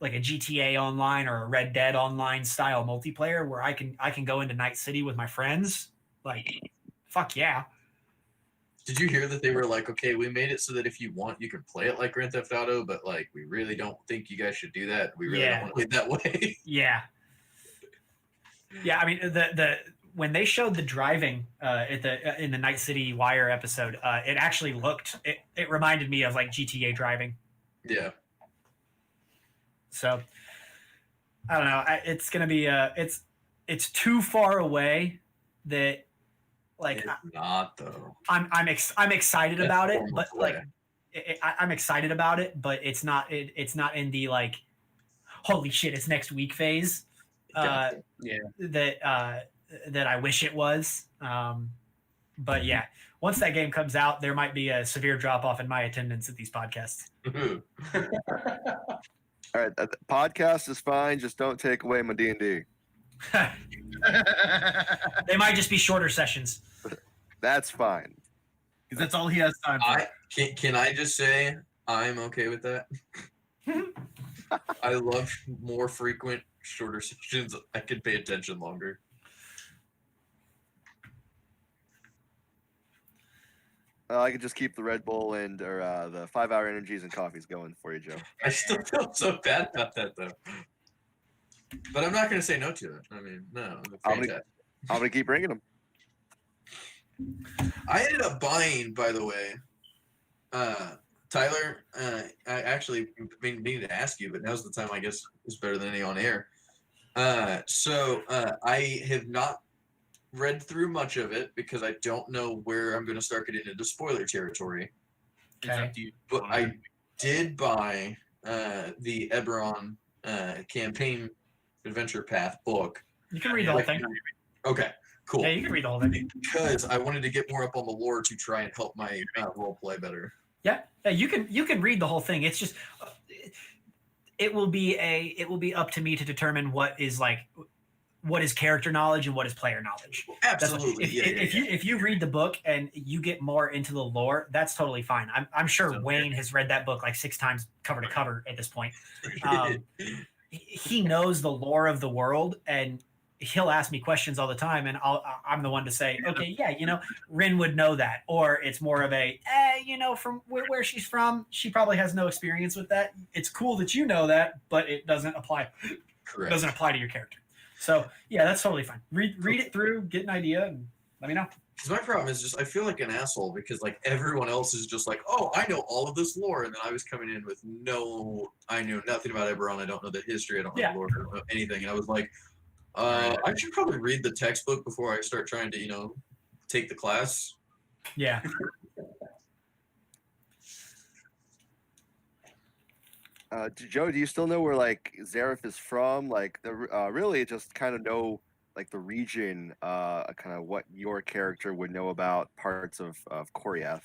GTA Online or a Red Dead Online style multiplayer where I can go into Night City with my friends, like, fuck yeah. Did you hear that they were like, okay, we made it so that if you want, you can play it like Grand Theft Auto, but like, we really don't think you guys should do that. We really don't want to play it that way. Yeah. Yeah, I mean the when they showed the driving in the Night City Wire episode, it actually it reminded me of like GTA driving. Yeah. So I don't know. It's gonna be it's too far away that like It's not though. I'm excited That's about it, 4 but months like away. I'm excited about it, but it's not in the like holy shit it's next week phase. Gotcha. That I wish it was. But yeah, once that game comes out, there might be a severe drop off in my attendance at these podcasts. All right, the podcast is fine. Just don't take away my D&D. They might just be shorter sessions. That's fine. Because that's all he has time for. Can I just say I'm okay with that? I love more frequent, shorter sessions. I can pay attention longer. I could just keep the Red Bull and the 5-hour energies and coffees going for you, Joe. I still feel so bad about that though. But I'm not going to say no to it. I mean, no. I'm gonna keep bringing them. I ended up buying, by the way, Tyler. I actually needed to ask you, but now's the time. I guess is better than any on air. So I have not read through much of it because I don't know where I'm going to start getting into spoiler territory. It's up to you. But I did buy the Eberron campaign adventure path book. You can read the whole thing. Okay, cool. Yeah, you can read the whole thing. Because I wanted to get more up on the lore to try and help my role play better. Yeah, you can read the whole thing. It's just it will be up to me to determine what is character knowledge and what is player knowledge. Absolutely. If you read the book and you get more into the lore, that's totally fine. I'm sure So, Wayne has read that book like 6 times cover to cover at this point. He knows the lore of the world, and he'll ask me questions all the time, and I'm the one to say, okay, yeah, Rin would know that, or it's more of a, from where she's from, she probably has no experience with that. It's cool that you know that, but it doesn't apply. Correct. Doesn't apply to your character. So yeah, that's totally fine. Read it through, get an idea, and let me know. Because my problem is just I feel like an asshole because like everyone else is just like, oh, I know all of this lore, and then I was coming in with I knew nothing about Eberron. I don't know the history. I don't know the lore. I don't know anything. And I was like, I should probably read the textbook before I start trying to take the class. Yeah. Joe, do you still know where like Zareth is from? Like really just kind of know like the region, kind of what your character would know about parts of Coriath.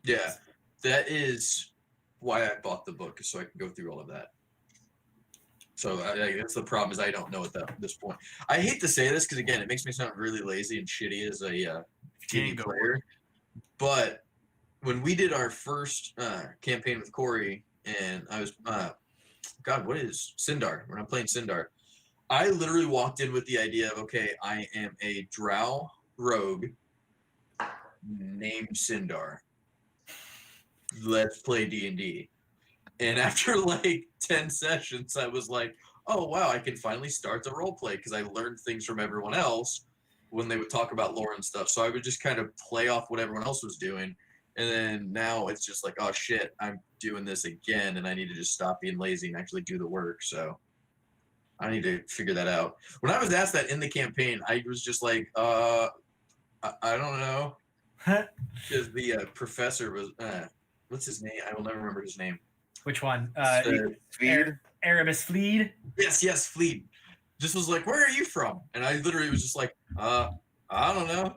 Yeah, that is why I bought the book, so I can go through all of that. So that's the problem is I don't know at this point. I hate to say this because again, it makes me sound really lazy and shitty as a TV player. But when we did our first campaign with Corey, and I was what is Sindar? When I'm playing Sindar, I literally walked in with the idea of, okay, I am a drow rogue named Sindar. Let's play D&D. And after like 10 sessions, I was like, oh, wow, I can finally start the role play because I learned things from everyone else when they would talk about lore and stuff. So I would just kind of play off what everyone else was doing. And then now it's just like, oh, shit, I'm doing this again, and I need to just stop being lazy and actually do the work. So I need to figure that out. When I was asked that in the campaign, I was just like, I don't know. Because the professor was, what's his name? I will never remember his name. Which one? Fleed? Erebus Fleed? Yes, Fleed. Just was like, where are you from? And I literally was just like, I don't know.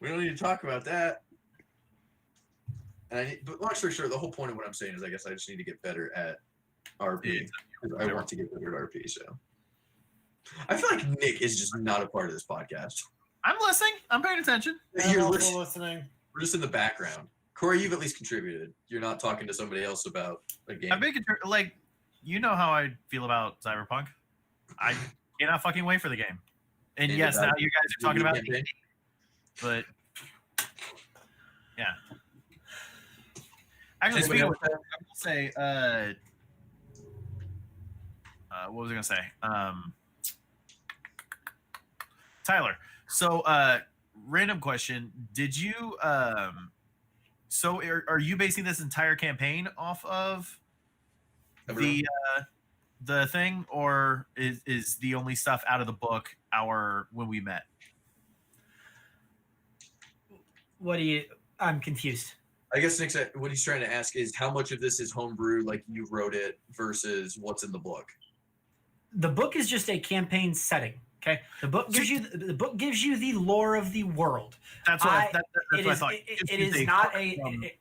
We don't need to talk about that. But long story short, the whole point of what I'm saying is I guess I just need to get better at RP. I want to get better at RP, so. I feel like Nick is just not a part of this podcast. I'm listening. I'm paying attention. You're I'm also listening. We're just in the background. Corey, you've at least contributed. You're not talking to somebody else about a game. I've been you know how I feel about Cyberpunk. I cannot fucking wait for the game. And yes, now you guys are talking about D&D, but yeah. Actually, speaking of which, I will say, what was I gonna say? Tyler. So, random question: did you? So, are you basing this entire campaign off of the thing, or is the only stuff out of the book when we met? I'm confused. I guess Nick's what he's trying to ask is how much of this is homebrew, like you wrote it, versus what's in the book. The book is just a campaign setting. Okay, the book gives you the lore of the world. That's what I thought.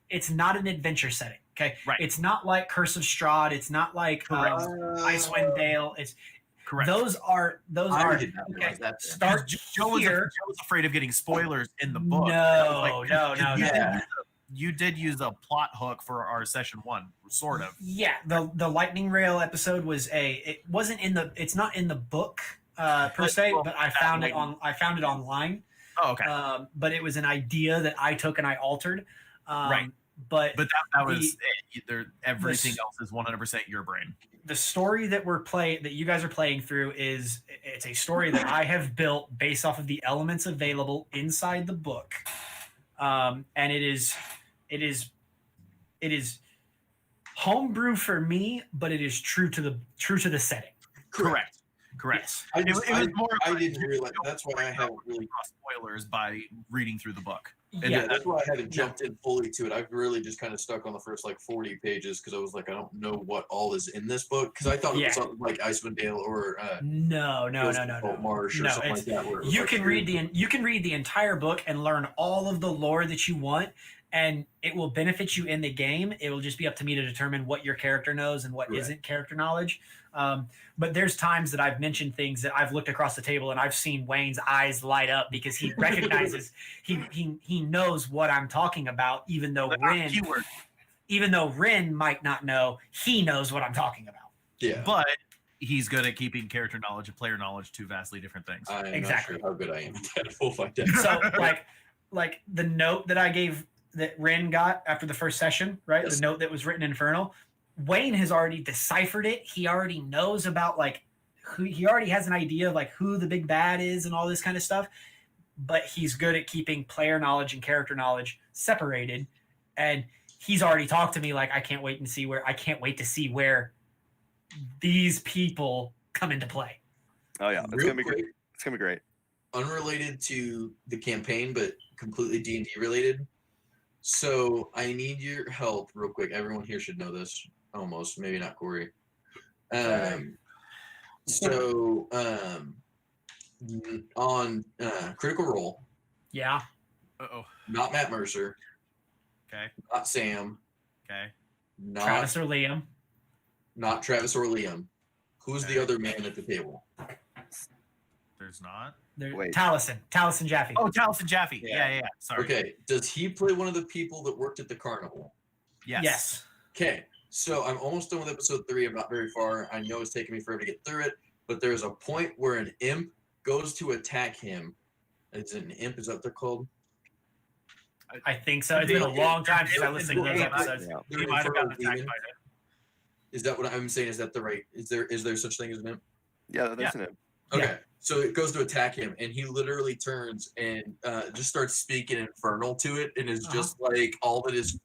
It's not an adventure setting. Okay, right. It's not like Curse of Strahd. It's not like Icewind Dale. It's correct. Those are did not realize that. Start Joe was afraid of getting spoilers in the book. No. You did use a plot hook for our session 1, sort of. Yeah, the Lightning Rail episode it's not in the book per se, but I found it online. Oh, okay. But it was an idea that I took and I altered. Right. But that was it. Everything else is 100% your brain. The story that you guys are playing through it's a story that I have built based off of the elements available inside the book. And it is homebrew for me, but it is true to the setting. Correct. Yes. I didn't realize that's why I haven't really spoilers by reading through the book. Yeah, that's why I haven't jumped in fully to it. I've really just kind of stuck on the first 40 pages because I was like, I don't know what all is in this book because I thought it was something like Icewind Dale or no. Marsh or something like that. You can read the entire book and learn all of the lore that you want, and it will benefit you in the game. It will just be up to me to determine what your character knows and what isn't character knowledge. But there's times that I've mentioned things that I've looked across the table and I've seen Wayne's eyes light up because he recognizes he knows what I'm talking about, even though Rin might not know, he knows what I'm talking about. Yeah. But he's good at keeping character knowledge and player knowledge, two vastly different things. I'm Exactly. not sure how good I am at that. We'll find out. So like the note that I gave that Rin got after the first session, right? Yes. The note that was written in Infernal. Wayne has already deciphered it. He already knows about like who, he already has an idea of like who the big bad is and all this kind of stuff. But he's good at keeping player knowledge and character knowledge separated. And he's already talked to me like I can't wait to see where these people come into play. Oh yeah, it's Real gonna be great. quick, It's gonna be great. unrelated to the campaign, but completely D&D related. So I need your help real quick. Everyone here should know this. Almost, maybe not Corey. So on Critical Role, Yeah. Uh-oh. not Matt Mercer, Okay. not Sam, Okay. not Travis or Liam. not Travis or Liam. Who's the Okay. other man at the table? There's not. Wait. Taliesin Jaffe. Oh, Taliesin Jaffe. Yeah. Yeah. Sorry. Okay, does he play one of the people that worked at the carnival? Yes. Okay, so I'm almost done with episode 3. I'm not very far. I know it's taking me forever to get through it, but there's a point where an imp goes to attack him. Is it an imp? Is that what they're called? I think so. It's been a long time since I In the listened to those game, episodes. Yeah. They're He an might have infernal gotten attacked demon. by it. Is that what I'm saying? Is that the right? Is there such thing as an imp? Yeah, that's an imp. Okay, so it goes to attack him, and he literally turns and just starts speaking infernal to it, and is just like, all that is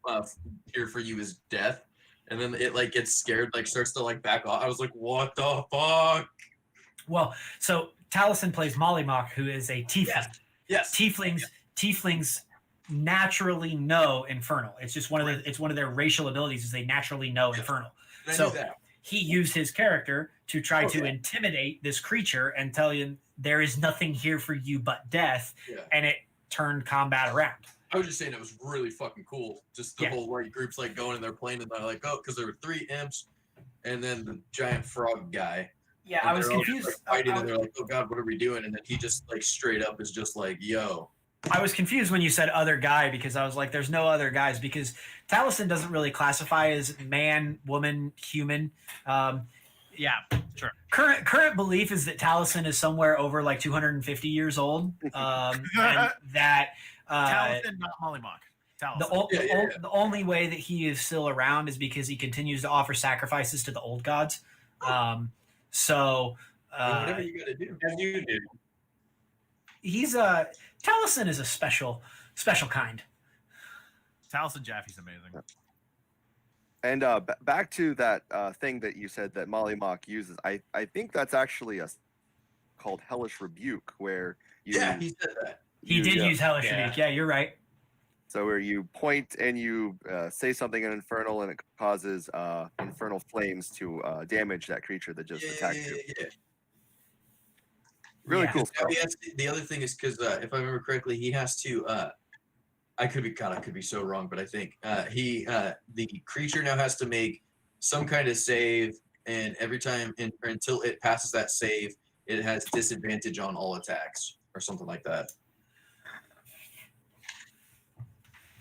here for you is death. And then it like gets scared, like starts to like back off. I was like, what the fuck? Well, so Taliesin plays Mollymock, who is a tiefling. Yes. Tieflings naturally know infernal. It's just one of their racial abilities is they naturally know infernal. I So knew that. he used his character to try to Okay. intimidate this creature and tell him there is nothing here for you but death, Yeah. and it turned combat around. I was just saying it was really fucking cool. Just the Yeah. whole like groups like going and they're playing and they're like, oh, because there were 3 imps and then the giant frog guy. Yeah, And I was they're all confused. Just, like, fighting and they're like, oh god, what are we doing? And then he just like straight up is just like, yo. I was confused when you said other guy because I was like, there's no other guys because Taliesin doesn't really classify as man, woman, human. Yeah. Sure. Current belief is that Taliesin is somewhere over like 250 years old, and that Taliesin, not Mollymock. Taliesin. the only way that he is still around is because he continues to offer sacrifices to the old gods. So Whatever you gotta do. As you do. he's Taliesin is a special kind. Taliesin Jaffe's amazing. And back to that thing that you said that Mollymock uses. I think that's actually called Hellish Rebuke, where you Yeah, he said that. He did yeah. use Hellish Yeah. Rebuke. Yeah, you're right. So where you point and you say something in infernal, and it causes infernal flames to damage that creature that just attacked you. Yeah. Really Yeah. cool Now, stuff. the other thing is because if I remember correctly, he has to. I could be so wrong, but I think the creature now has to make some kind of save, and every time until it passes that save, it has disadvantage on all attacks or something like that.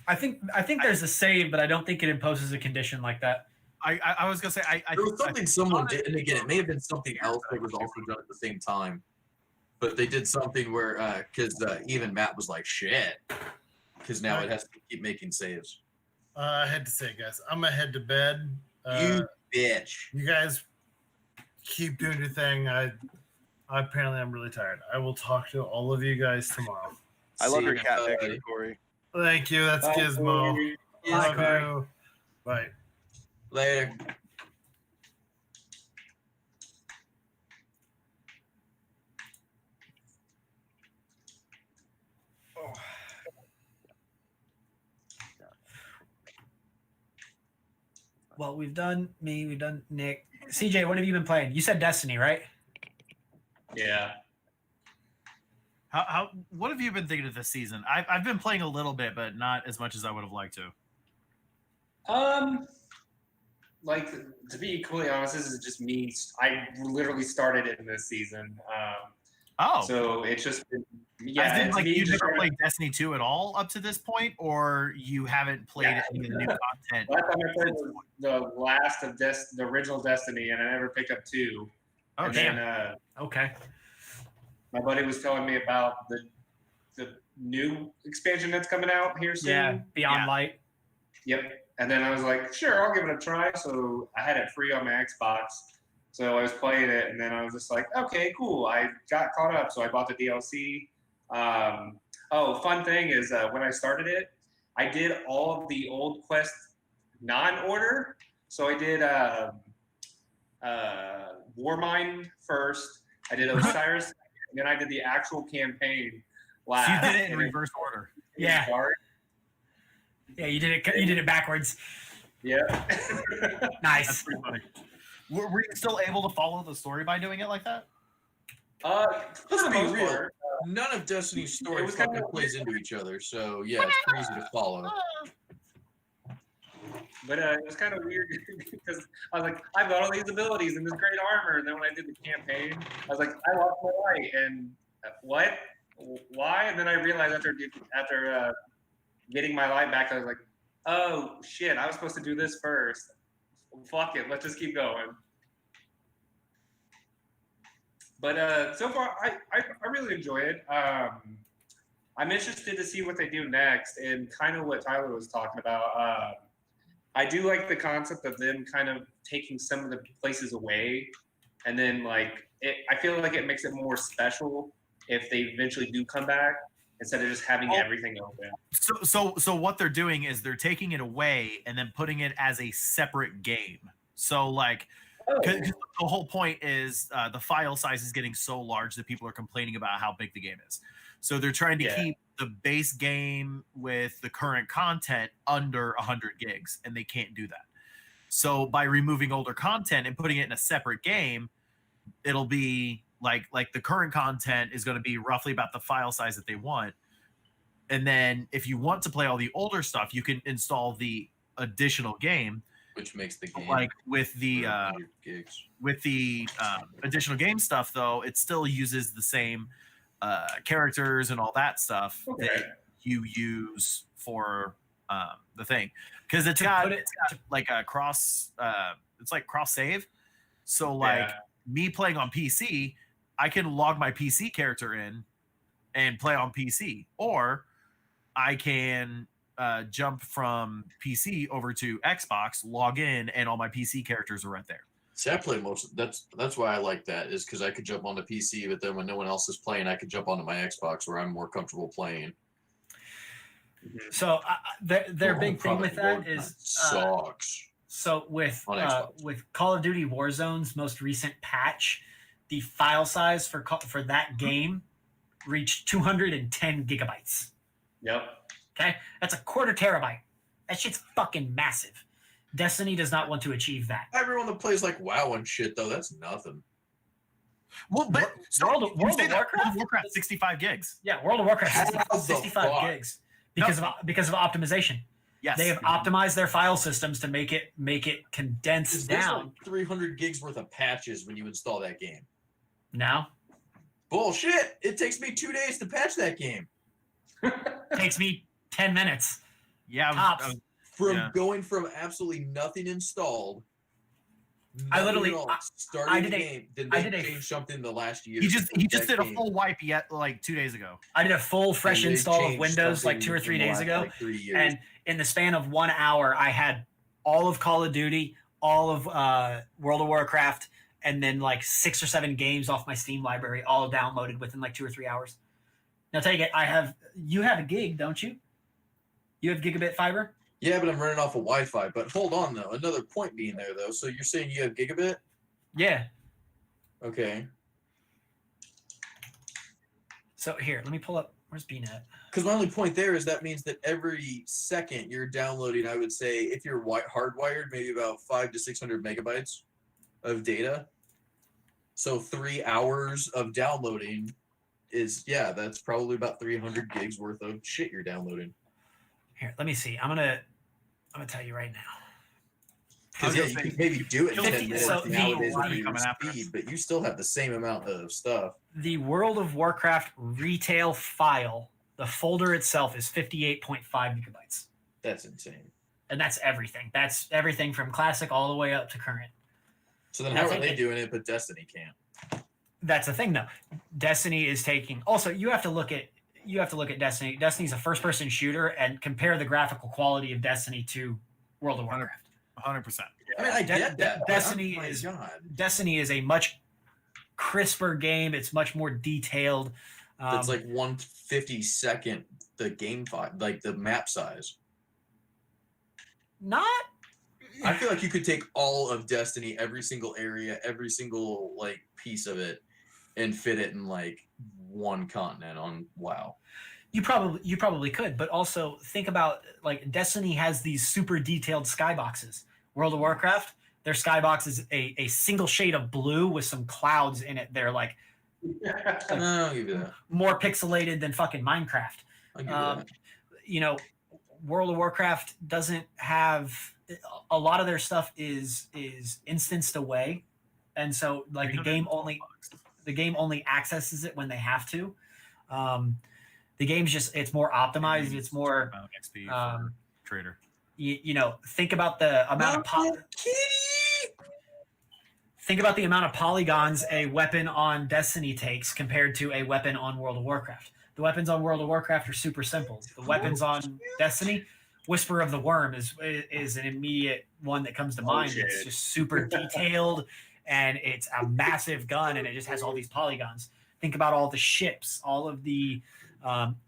I think there's a save, but I don't think it imposes a condition like that. I was gonna say I There was something someone thought it- did, and again, it may have been something else that was also done at the same time. But they did something where, because even Matt was like, "Shit," because now it has to keep making saves. I had to say, guys, I'm gonna head to bed. You bitch. You guys keep doing your thing. I apparently I'm really tired. I will talk to all of you guys tomorrow. I love See your ya, cat buddy. picture, Corey. Thank you. That's Gizmo. Yeah, Love you. Bye. Later. Well, we've done me, we've done Nick. CJ, what have you been playing? You said Destiny, right? Yeah. how what have you been thinking of this season? I've been playing a little bit, but not as much as I would have liked to. Like to be completely honest, this is just me. I literally started it in this season. Oh, So it's just been, I yeah. didn't it's like me you just never trying to- played Destiny 2 at all up to this point, or you haven't played Yeah. any of the new content. Last time I played was the last of the original Destiny, and I never picked up 2. Oh, and damn. then Okay. my buddy was telling me about the new expansion that's coming out here soon. Yeah. Beyond Yeah. Light. Yep. And then I was like, sure, I'll give it a try. So I had it free on my Xbox. So I was playing it, and then I was just like, okay, cool. I got caught up, so I bought the DLC. Fun thing is when I started it, I did all of the old quest non-order. So I did Warmind first. I did Osiris, and then I did the actual campaign last. So you did it in and reverse order. Yeah. Hard. Yeah, you did it. You did it backwards. Yeah. Nice. That's pretty funny. Were you still able to follow the story by doing it like that? Let's for the be most real. part, None of Destiny's It stories was kinda fucking plays into each other, so yeah, it's crazy to follow. but it was kind of weird because I was like, I've got all these abilities and this great armor, and then when I did the campaign, I was like, I lost my light, and what? Why? And then I realized after getting my light back, I was like, oh shit, I was supposed to do this first. Fuck it, let's just keep going. But so far, I really enjoy it. I'm interested to see what they do next, and kind of what Tyler was talking about. I do like the concept of them kind of taking some of the places away, and then I feel like it makes it more special if they eventually do come back instead of just having everything open. So what they're doing is they're taking it away and then putting it as a separate game. So because the whole point is the file size is getting so large that people are complaining about how big the game is. So they're trying to keep the base game with the current content under 100 gigs, and they can't do that. So by removing older content and putting it in a separate game, it'll be like the current content is going to be roughly about the file size that they want. And then if you want to play all the older stuff, you can install the additional game, Which makes the game like with the 100 gigs. additional game stuff, though, it still uses the same characters and all that stuff that you use for the thing, because it's got like a cross it's like cross save. So me playing on PC, I can log my PC character in and play on PC, or I can jump from PC over to Xbox, log in, and all my PC characters are right there. See, I play that's why I like that, is because I could jump on the PC, but then when no one else is playing, I could jump onto my Xbox where I'm more comfortable playing. So their Oh, big thing product with that Lord, is sucks. so with On Xbox. with Call of Duty Warzone's most recent patch, the file size for that game reached 210 gigabytes. Yep. Okay, that's a quarter terabyte. That shit's fucking massive. Destiny does not want to achieve that. Everyone that plays like WoW and shit, though, that's nothing. Well, but World of World of Warcraft? Warcraft 65 gigs. Yeah, World of Warcraft How is the 65 fuck? gigs because of optimization. Yes, They have optimized their file systems to make it condense There's down. like 300 gigs worth of patches when you install that game. Now Bullshit! It takes me 2 days to patch that game. takes me 10 minutes. Yeah, Tops. From going from absolutely nothing installed. I literally- starting I did the a- game. Then I they did a- changed something in the last year. he just that did a game. full wipe yet like 2 days ago. I did a full fresh And they've install of changed Windows like something 2 or 3 in the days last, ago. like, 3 years. And in the span of 1 hour, I had all of Call of Duty, all of World of Warcraft, and then like 6 or 7 games off my Steam library, all downloaded within like 2 or 3 hours. Now take it, you have a gig, don't you? You have gigabit fiber? Yeah, but I'm running off of Wi-Fi. But hold on, though. Another point being there, though. So you're saying you have gigabit? Yeah. Okay. So here, let me pull up. Where's BNet? Because my only point there is that means that every second you're downloading, I would say, if you're hardwired, maybe about 500 to 600 megabytes of data. So 3 hours of downloading is, that's probably about 300 gigs worth of shit you're downloading. Here, let me see. I'm gonna tell you right now. Because you can maybe do it in 50 10 minutes so nowadays the- with your coming after us. speed, but you still have the same amount of stuff. The World of Warcraft retail file, the folder itself is 58.5 gigabytes. That's insane. And that's everything. That's everything from classic all the way up to current. So then I how are think they it- doing it, but Destiny can't? that's the thing though. Destiny is taking. Also, you have to look at Destiny. Destiny's a first-person shooter, and compare the graphical quality of Destiny to World of Warcraft. 100%. I mean, I get that. but Destiny oh my is- God. Destiny is a much crisper game. It's much more detailed. That's like 1/52nd the game file, like the map size. Not. I feel like you could take all of Destiny, every single area, every single like piece of it, and fit it in like one continent on WoW. You probably could, but also think about like Destiny has these super detailed skyboxes. World of Warcraft, their skybox is a single shade of blue with some clouds in it. They're like I'll give you that. more pixelated than fucking Minecraft. I'll give you Um, that. you know, World of Warcraft doesn't have a lot of their stuff is instanced away, and so like the game only accesses it when they have to. The game's just it's more optimized. It's more XP for um, trader. you know think about the amount of think about the amount of polygons a weapon on Destiny takes compared to a weapon on World of Warcraft. The weapons on World of Warcraft are super simple. The weapons on Destiny, Whisper of the Worm is an immediate one that comes to mind. shit. It's just super detailed, and it's a massive gun, and it just has all these polygons. Think about all the ships, all of the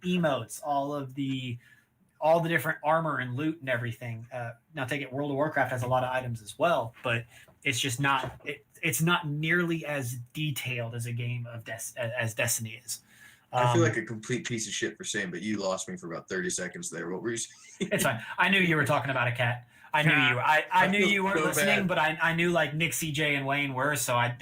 emotes, all the different armor and loot and everything. Now, take it, World of Warcraft has a lot of items as well, but it's just not it's not nearly as detailed as a game of as Destiny is. I feel like a complete piece of shit for saying, but you lost me for about 30 seconds there. What were you saying? It's fine. I knew you were talking about a cat. I knew you were. I knew feel you weren't so listening, bad. but I knew like Nick, CJ, and Wayne were, so I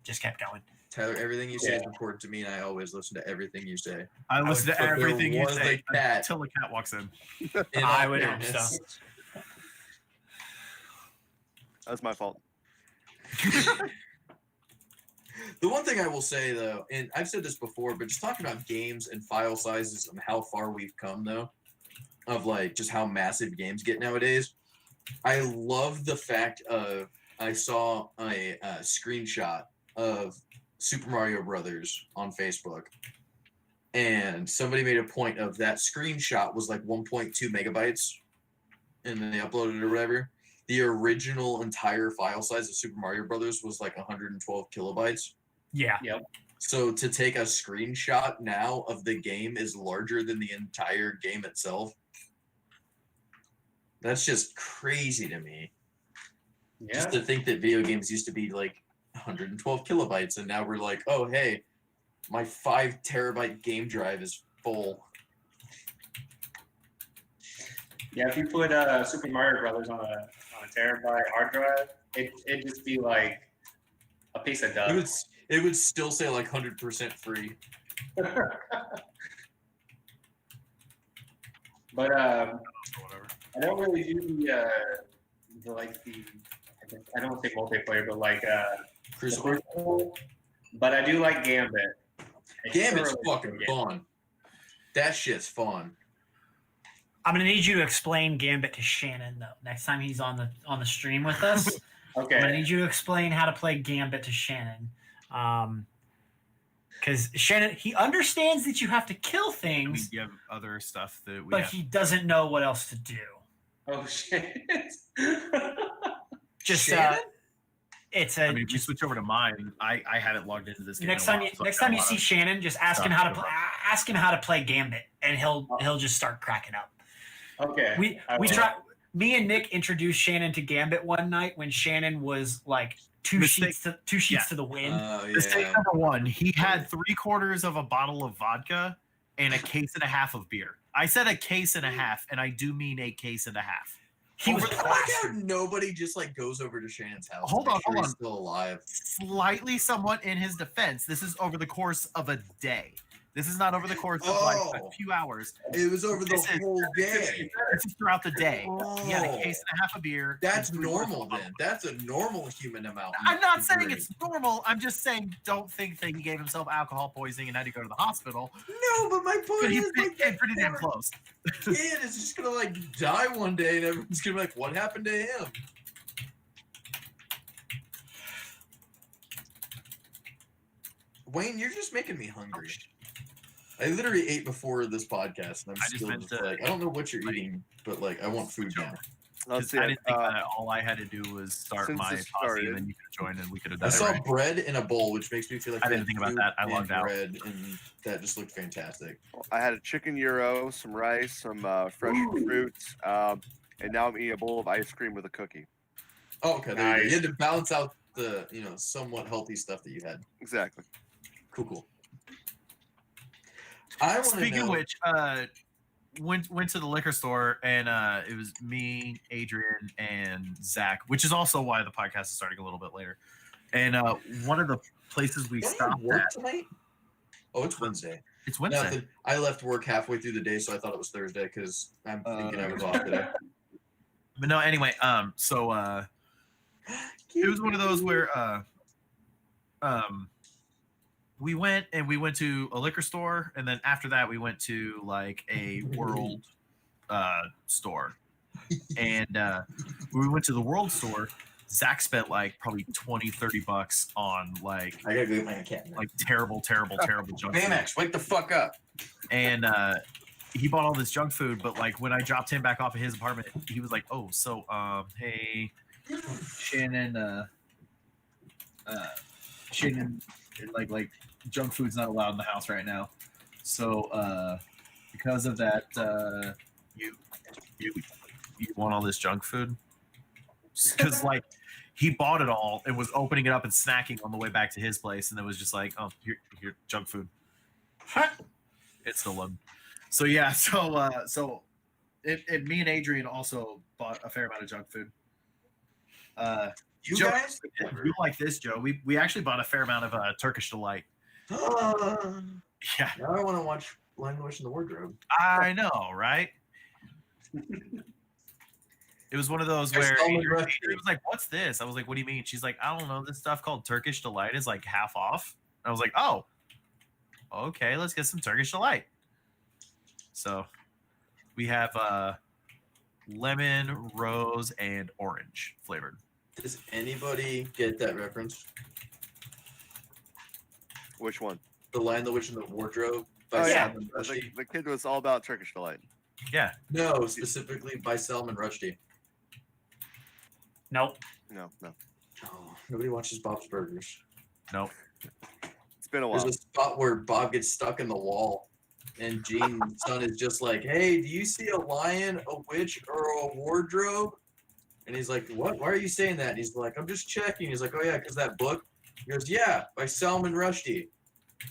just kept going. Tyler, everything you say is Yeah. important to me, and I always listen to everything you say. I listen to but there everything you was say a cat. until the cat walks in. In I all would hope fairness. so. That's my fault. The one thing I will say though, and I've said this before, but just talking about games and file sizes and how far we've come though, of like just how massive games get nowadays. I love the fact of I saw a screenshot of Super Mario Brothers on Facebook, and somebody made a point of that screenshot was like 1.2 megabytes, and then they uploaded it or whatever. The original entire file size of Super Mario Brothers was like 112 kilobytes. Yeah. So to take a screenshot now of the game is larger than the entire game itself. That's just crazy to me. Yeah. Just to think that video games used to be like 112 kilobytes, and now we're like, oh hey, my 5 terabyte game drive is full. Yeah, if you put Super Mario Brothers on a terabyte hard drive, it'd just be like a piece of dust. It would still say like 100% free. But Whatever. I don't really do the I don't want to say multiplayer, but like Crucible. but I do like Gambit. I Gambit's thoroughly fucking enjoy fun. That shit's fun. I'm gonna need you to explain Gambit to Shannon though. Next time he's on the stream with us, I'm gonna Okay. need you to explain how to play Gambit to Shannon. Because Shannon, he understands that you have to kill We things, have other stuff that we but have. he doesn't know what else to do. Oh shit. Just Shannon? it's I a mean, if you switch over to mine, I haven't logged into this game. next in a time while, so next I've got time a you lot see of- Shannon, just ask him stuff how to play Gambit, and he'll just start cracking up. Okay. We I we will. try. Me and Nick introduced Shannon to Gambit one night when Shannon was like two Mistake- sheets to the wind. Oh Mistake yeah. number one, he had 3/4 of a bottle of vodka and a case and a half of beer. I said a case and a half, and I do mean a case and a half. He was I like how plastered. nobody just like goes over to Shannon's house. Hold to make on, sure hold he's on. still alive. Slightly somewhat in his defense, this is over the course of a day. This is not over the course of like Oh. a few hours. It was over the This is- whole day. This is throughout the day. He had a Oh. case and a half of beer. That's and 3/4 normal of a then. That's a normal human amount. I'm not saying Great. it's normal. I'm just saying don't think that he gave himself alcohol poisoning and had to go to the hospital. No, but my point But he is like came that pretty damn poor close. kid is just gonna like die one day, and everyone's gonna be like, "What happened to him?" Wayne, you're just making me hungry. I literally ate before this podcast, and I'm I just still meant just to- like, I don't know what you're eating, but like, I want food now. Let's 'Cause see. I didn't think that all I had to do was start Since my this posse, started- and then you could have joined, and we could have I done it. saw Right? bread in a bowl, which makes me feel like I we didn't had think about food that. I and logged out. bread, and that just looked fantastic. I had a chicken gyro, some rice, some fresh fruits, and now I'm eating a bowl of ice cream with a cookie. Oh, okay, there you go. Nice. You had to balance out the somewhat healthy stuff that you had. Exactly. Cool. I want to Speaking know. of which, went to the liquor store, and it was me, Adrian, and Zach, which is also why the podcast is starting a little bit later. And one of the places we Don't you stopped work at, tonight? Oh, it's Wednesday. it's Wednesday. Nothing. I left work halfway through the day, so I thought it was Thursday because I'm thinking I was off today. But no, anyway, so it was one of those where we went to a liquor store, and then after that we went to like a world store. And when we went to the world store, Zach spent like probably $20-$30 on like I gotta go get my cat. terrible junk food. Baymax, wake the fuck up. And he bought all this junk food, but like when I dropped him back off at his apartment, he was like, "Oh, so hey, Shannon, like junk food's not allowed in the house right now. So because of that, you want all this junk food?" Because like he bought it all and was opening it up and snacking on the way back to his place, and it was just like, "Oh, here, junk food." It's still loaded. So yeah, so me and Adrian also bought a fair amount of junk food. You Joe, guys? you like this, Joe? We actually bought a fair amount of Turkish delight. now Yeah, I want to watch Lion the Witch in the Wardrobe. I know, right? It was one of those where Salman Adrian Rushdie. was like, "What's this?" I was like, "What do you mean?" She's like, "I don't know. This stuff called Turkish delight is like half off." I was like, "Oh, okay. Let's get some Turkish delight." So we have lemon, rose, and orange flavored. Does anybody get that reference? Which one? The Lion the Witch in the Wardrobe by Oh, yeah. Salman The, Rushdie? the kid was all about Turkish delight. Yeah, No, specifically by Salman Rushdie. Nope. No. Oh, nobody watches Bob's Burgers. nope. It's been a There's while. a spot where Bob gets stuck in the wall, and Gene's son is just like, "Hey, do you see a lion, a witch, or a wardrobe?" And he's like, "What? Why are you saying that?" And he's like, "I'm just checking." He's like, "Oh yeah, because that book." He goes, "Yeah, by Salman Rushdie."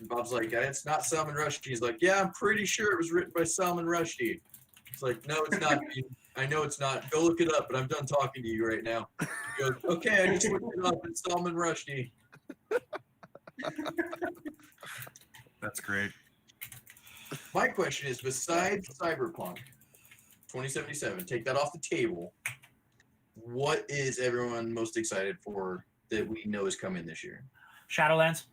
And Bob's like, "It's not Salman Rushdie." He's like, "Yeah, I'm pretty sure it was written by Salman Rushdie." It's like, "No, it's not. I know it's not. Go look it up." But I'm done talking to you right now. He goes, "Okay, I just looked it up. It's Salman Rushdie." That's great. My question is, besides Cyberpunk 2077, take that off the table. What is everyone most excited for that we know is coming this year? Shadowlands.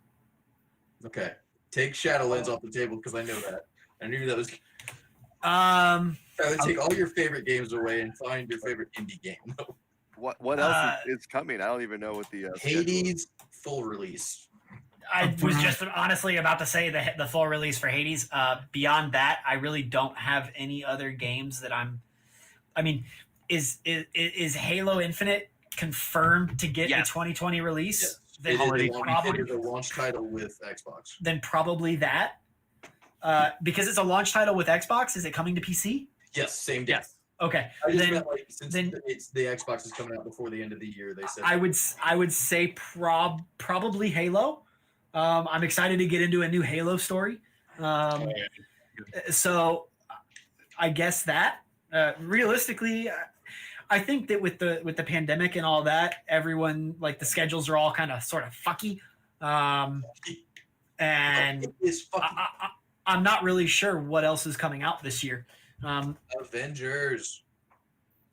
Okay, take Shadowlands off the table because I know that. I knew that was. Tyler, take all your favorite games away and find your favorite indie game. What else is coming? I don't even know what the schedule is. Hades full release. I was just honestly about to say the full release for Hades. Beyond that, I really don't have any other games that I'm. I mean, is Halo Infinite confirmed to get Yes. a 2020 release? Yes. Then, It is already a launch- probably, it is a launch title with Xbox. then probably that. Because it's a launch title with Xbox, is it coming to PC? Yes, same day. Yes. Okay, I just then meant like since then- it's the Xbox is coming out before the end of the year, they said. I would say probably Halo. I'm excited to get into a new Halo story. So I guess that realistically, I think that with the pandemic and all that, everyone like the schedules are all kind of sort of fucky. And It is fucking I'm not really sure what else is coming out this year. Avengers.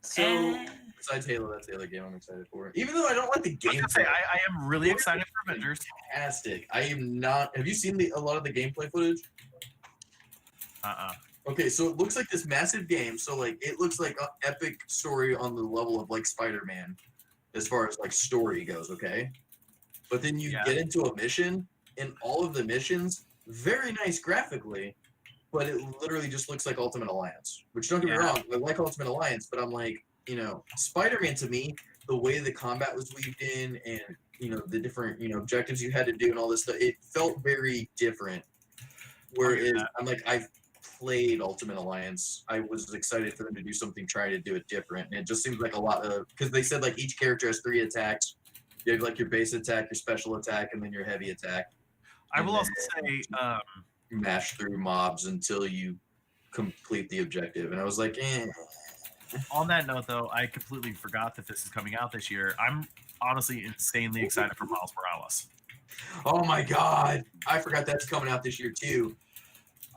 So And- besides Halo, that's the other game I'm excited for. Even though I don't like the I was gameplay, gonna say, I am really excited for Avengers. fantastic. I am not. Have you seen a lot of the gameplay footage? Okay, so it looks like this massive game. So like it looks like an epic story on the level of like Spider-Man, as far as like story goes. Okay, but then you Yeah. get into a mission and all of the missions very nice graphically, but it literally just looks like Ultimate Alliance. Which don't get me Yeah. wrong, I like Ultimate Alliance, but I'm like, you know, Spider-Man to me, the way the combat was weaved in and you know the different objectives you had to do and all this stuff, it felt very different. Whereas I'm like, I've played Ultimate Alliance. I was excited for them to do something, try to do it different. And it just seems like a lot of, because they said like each character has 3 attacks. You have like your base attack, your special attack, and then your heavy attack. I will And also then say, you mash through mobs until you complete the objective. And I was like, on that note, though, I completely forgot that this is coming out this year. I'm honestly insanely excited for Miles Morales. oh my god, I forgot that's coming out this year too.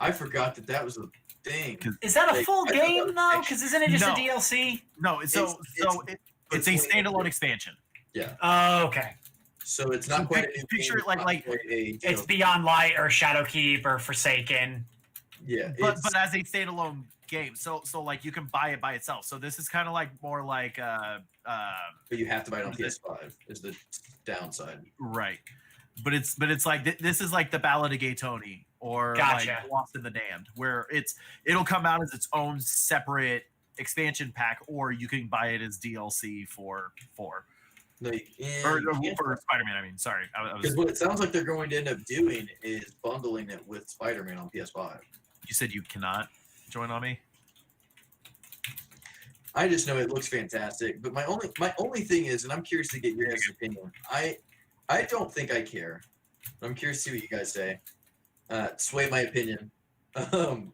I forgot that that was a thing. Is that a Like, full I game forgot though? it's- Because isn't it just No. a DLC? No, it's a between- standalone expansion. Yeah. Oh, okay. So it's not So quite a new picture game, it like- not like- quite a, It's Beyond Light or Shadowkeep or Forsaken. yeah. But it's- but as a standalone game, so like you can buy it by itself. So this is kind of like more like but you have to buy it on PS5 is the downside. right. But it's like this is like the Ballad of Gay Tony or Gotcha. like Lost in the Damned, where it'll come out as its own separate expansion pack, or you can buy it as DLC for Like, or for Spider-Man. I mean, sorry, I because was. what it sounds like they're going to end up doing is bundling it with Spider-Man on PS5. You said you cannot join on me. I just know it looks fantastic, but my only thing is, and I'm curious to get your guys' opinion. I don't think I care. I'm curious to see what you guys say. Sway my opinion. That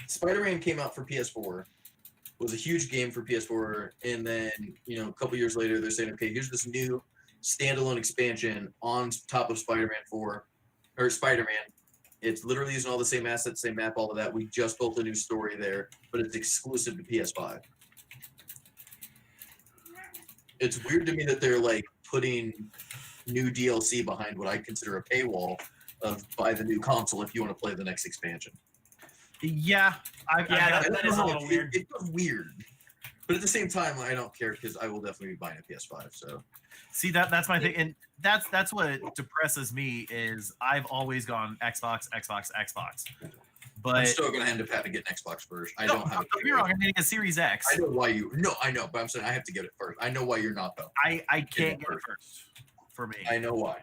Spider-Man came out for PS4, was a huge game for PS4, and then a couple years later they're saying, okay, here's this new standalone expansion on top of Spider-Man 4 or Spider-Man. It's literally using all the same assets, same map, all of that. We just built a new story there, but it's exclusive to PS5. It's weird to me that they're like putting new DLC behind what I consider a paywall of buy the new console if you want to play the next expansion. Yeah, Yeah, I that don't is a know, little weird. It feels weird. But at the same time, I don't care because I will definitely be buying a PS5. So see that's my thing, and that's what depresses me is I've always gone Xbox, I'm but still going to end up having to get an Xbox first. I no, don't have don't get me wrong, I'm getting a Series X. I know why you. No, I know, but I'm saying I have to get it first. I know why you're not though. I can't get it first for me I know why.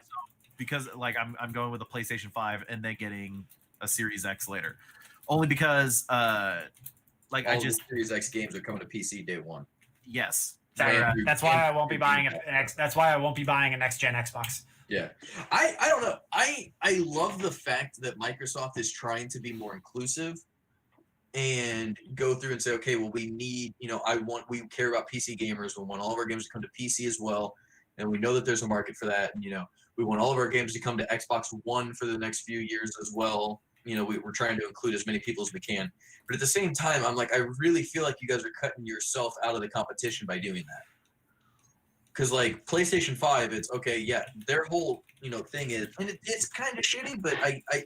because like I'm going with a PlayStation 5 and then getting a Series X later, only because like All I the just Series X games are coming to PC day one. yes. That's why I won't be buying That's why I won't be buying a next gen Xbox. Yeah, I don't know. I love the fact that Microsoft is trying to be more inclusive and go through and say, okay, well, we need, we care about PC gamers. We want all of our games to come to PC as well, and we know that there's a market for that. And we want all of our games to come to Xbox One for the next few years as well. We're trying to include as many people as we can. But at the same time, I'm like, I really feel like you guys are cutting yourself out of the competition by doing that. Because like PlayStation 5, it's okay, yeah, their whole thing is, and it's kind of shitty, but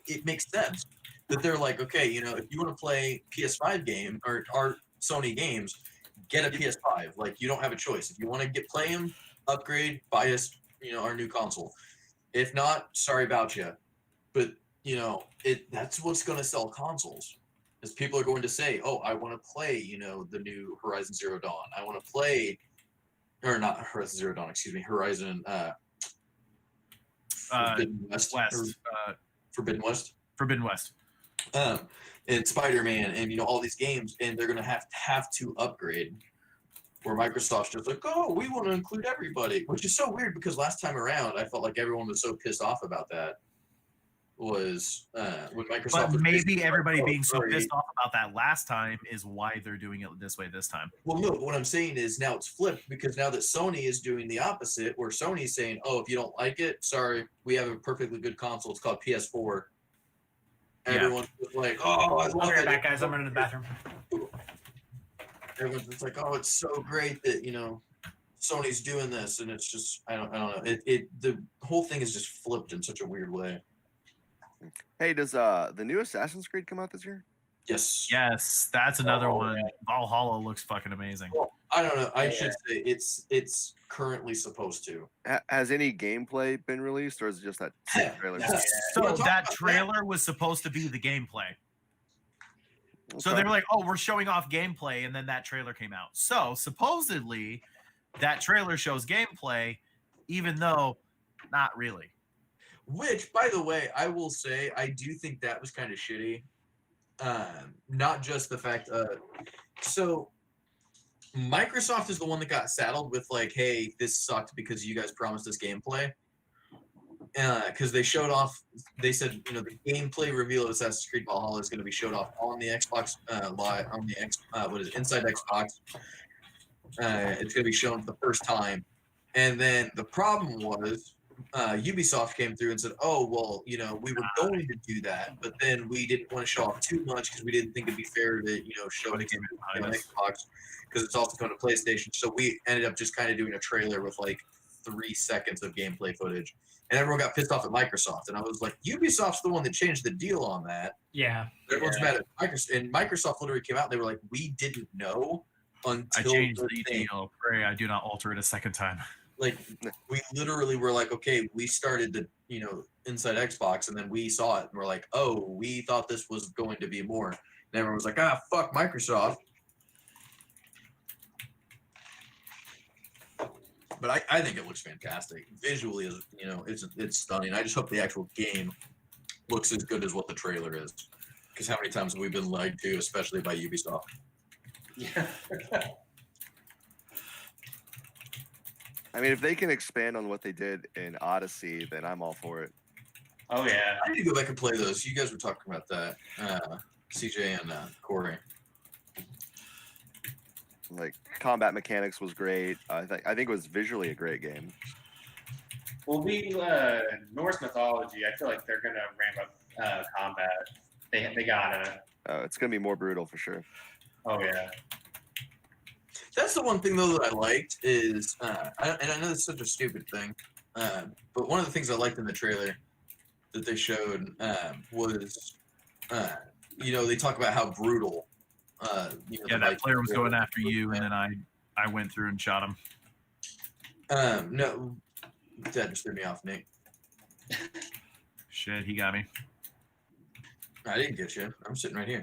it makes sense that they're like, okay, if you want to play PS5 game or Sony games, get a PS5. Like you don't have a choice. If you want to play them, upgrade, buy us, our new console. If not, sorry about you. But that's what's going to sell consoles. Is people are going to say, oh, I want to play, the new Horizon Zero Dawn. I want to play. Or not Horizon Zero Dawn, excuse me, Horizon Forbidden West. Forbidden West. Forbidden West. And Spider-Man and all these games, and they're gonna have to upgrade. Where Microsoft's just like, oh, we want to include everybody, which is so weird because last time around I felt like everyone was so pissed off about that. Was when Microsoft But was maybe basically everybody like, oh, being so sorry. pissed off about that last time is why they're doing it this way this time. Well, no, but what I'm saying is now it's flipped because now that Sony is doing the opposite, where Sony's saying, oh, if you don't like it, sorry, we have a perfectly good console. It's called PS4. Yeah. Everyone's just like, oh, I I'll love be right it. back, guys. I'm running to the bathroom. Everyone's just like, oh, it's so great that Sony's doing this, and it's just I don't know. The whole thing is just flipped in such a weird way. Hey, does the new Assassin's Creed come out this year? Yes. that's another Oh, one. Valhalla looks fucking amazing. Well, I don't know. I Yeah. should say it's currently supposed to. Has any gameplay been released, or is it just that Yeah. trailer? Yeah. So We're talking that about trailer was supposed to be the gameplay. So Okay. they were like, "Oh, we're showing off gameplay," and then that trailer came out. So supposedly, that trailer shows gameplay, even though not really. Which, by the way, I will say I do think that was kind of shitty. Not just the fact. So Microsoft is the one that got saddled with like, "Hey, this sucked because you guys promised us gameplay." Because they showed off, they said, you know, the gameplay reveal of Assassin's Creed Valhalla is going to be showed off on the Xbox Live, on the what is it, Inside Xbox. It's going to be shown for the first time, and then the problem was Ubisoft came through and said, "Oh, well, you know, we were going to do that, but then we didn't want to show off too much because we didn't think it'd be fair to, you know, show Put a it game on behind us. Xbox because it's also going to PlayStation." So we ended up just kind of doing a trailer with like 3 seconds of gameplay footage, and everyone got pissed off at Microsoft. And I was like, Ubisoft's the one that changed the deal on that. Yeah. Everyone's mad at Microsoft, and Microsoft literally came out. And they were like, "We didn't know until I changed the the thing." deal. Pray I do not alter it a second time. Like we literally were like, okay, we started the, you know, Inside Xbox, and then we saw it and we're like, oh, we thought this was going to be more. And everyone was like, ah, fuck Microsoft. But I think it looks fantastic. Visually, is, you know, it's stunning. I just hope the actual game looks as good as what the trailer is. Because how many times have we been lied to, especially by Ubisoft? Yeah. I mean, if they can expand on what they did in Odyssey, then I'm all for it. Oh yeah. I need to go back and play those. You guys were talking about that, CJ and Corey. Like combat mechanics was great. I think it was visually a great game. Well, Norse mythology. I feel like they're gonna ramp up combat. They gotta. It's gonna be more brutal for sure. Oh yeah. That's the one thing though that I liked is, and I know it's such a stupid thing, but one of the things I liked in the trailer that they showed was, you know, they talk about how brutal. You know, Yeah, the that player was Vikings going were. after you, and then I went through and shot him. No, that just threw me off, Nick. Shit, he got me. I didn't get you. I'm sitting right here.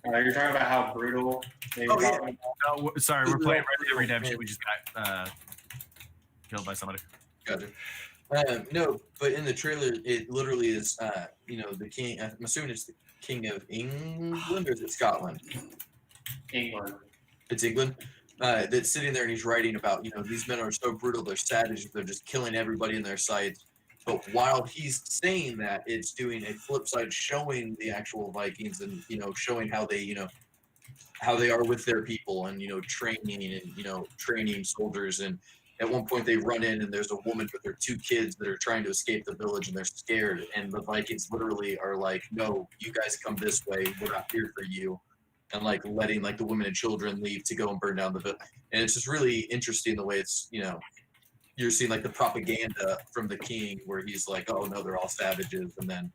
You're talking about how brutal they were Oh, yeah. talking about. Oh, sorry, we're playing Red Dead Redemption. We just got killed by somebody. Gotcha. No, but in the trailer, it literally is, you know, the king. I'm assuming it's the king of England, or is it Scotland? England. It's England. That's sitting there and he's writing about, you know, these men are so brutal, they're savage, they're just killing everybody in their sight. But while he's saying that, it's doing a flip side, showing the actual Vikings and, you know, showing how they, you know, how they are with their people and, you know, training and, you know, training soldiers. And at one point they run in and there's a woman with their 2 kids that are trying to escape the village and they're scared. And the Vikings literally are like, no, you guys come this way. We're not here for you. And like letting like the women and children leave to go and burn down the village. And it's just really interesting the way it's, you know, you're seeing like the propaganda from the king where he's like, oh no, they're all savages. And then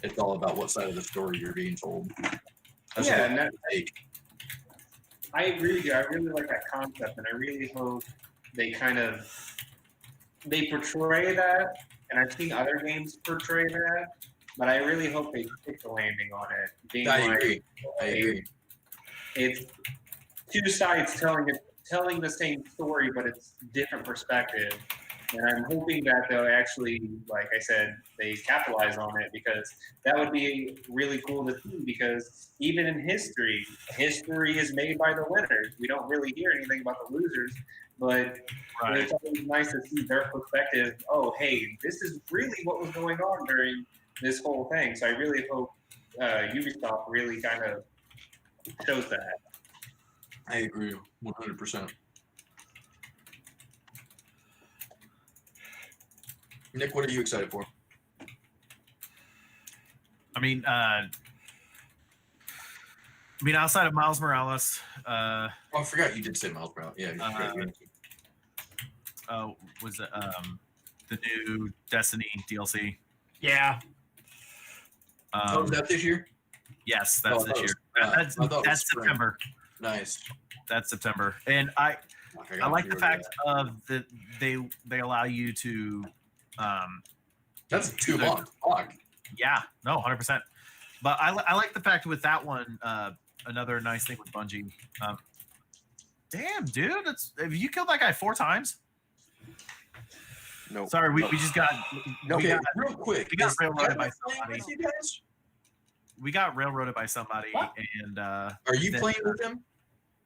it's all about what side of the story you're being told. That's Yeah, what and that, take. I agree with you. I really like that concept, and I really hope they they portray that. And I've seen other games portray that, but I really hope they stick the landing on it. Being I like, agree. I agree. it's 2 sides telling the same story, but it's different perspective. And I'm hoping that they'll actually, like I said, they capitalize on it, because that would be really cool to see. Because even in history is made by the winners. We don't really hear anything about the losers, but Right. it's always nice to see their perspective. Oh, hey, this is really what was going on during this whole thing. So I really hope Ubisoft really kind of shows that. I agree 100%. Nick, what are you excited for? I mean, outside of Miles Morales, Oh, I forgot you did say Miles Morales. Yeah, you forgot. was it the new Destiny DLC? Yeah. Oh, is that this year? Yes, that's Oh, I this thought it year. was- That's I thought it was that's spring. September. Nice. That's September. And I Fuck, like the gotta fact pre-order of that they allow you to that. That's 2 the- months. Fuck. yeah, no, 100%. But I like the fact with that one, another nice thing with Bungie. Damn, dude, have you killed that guy 4 times? No. Sorry, we just got we Okay, got, real quick. we got is railroaded by Tyler playing somebody. with you guys? we got railroaded by somebody, What? and Are you Then- playing with him?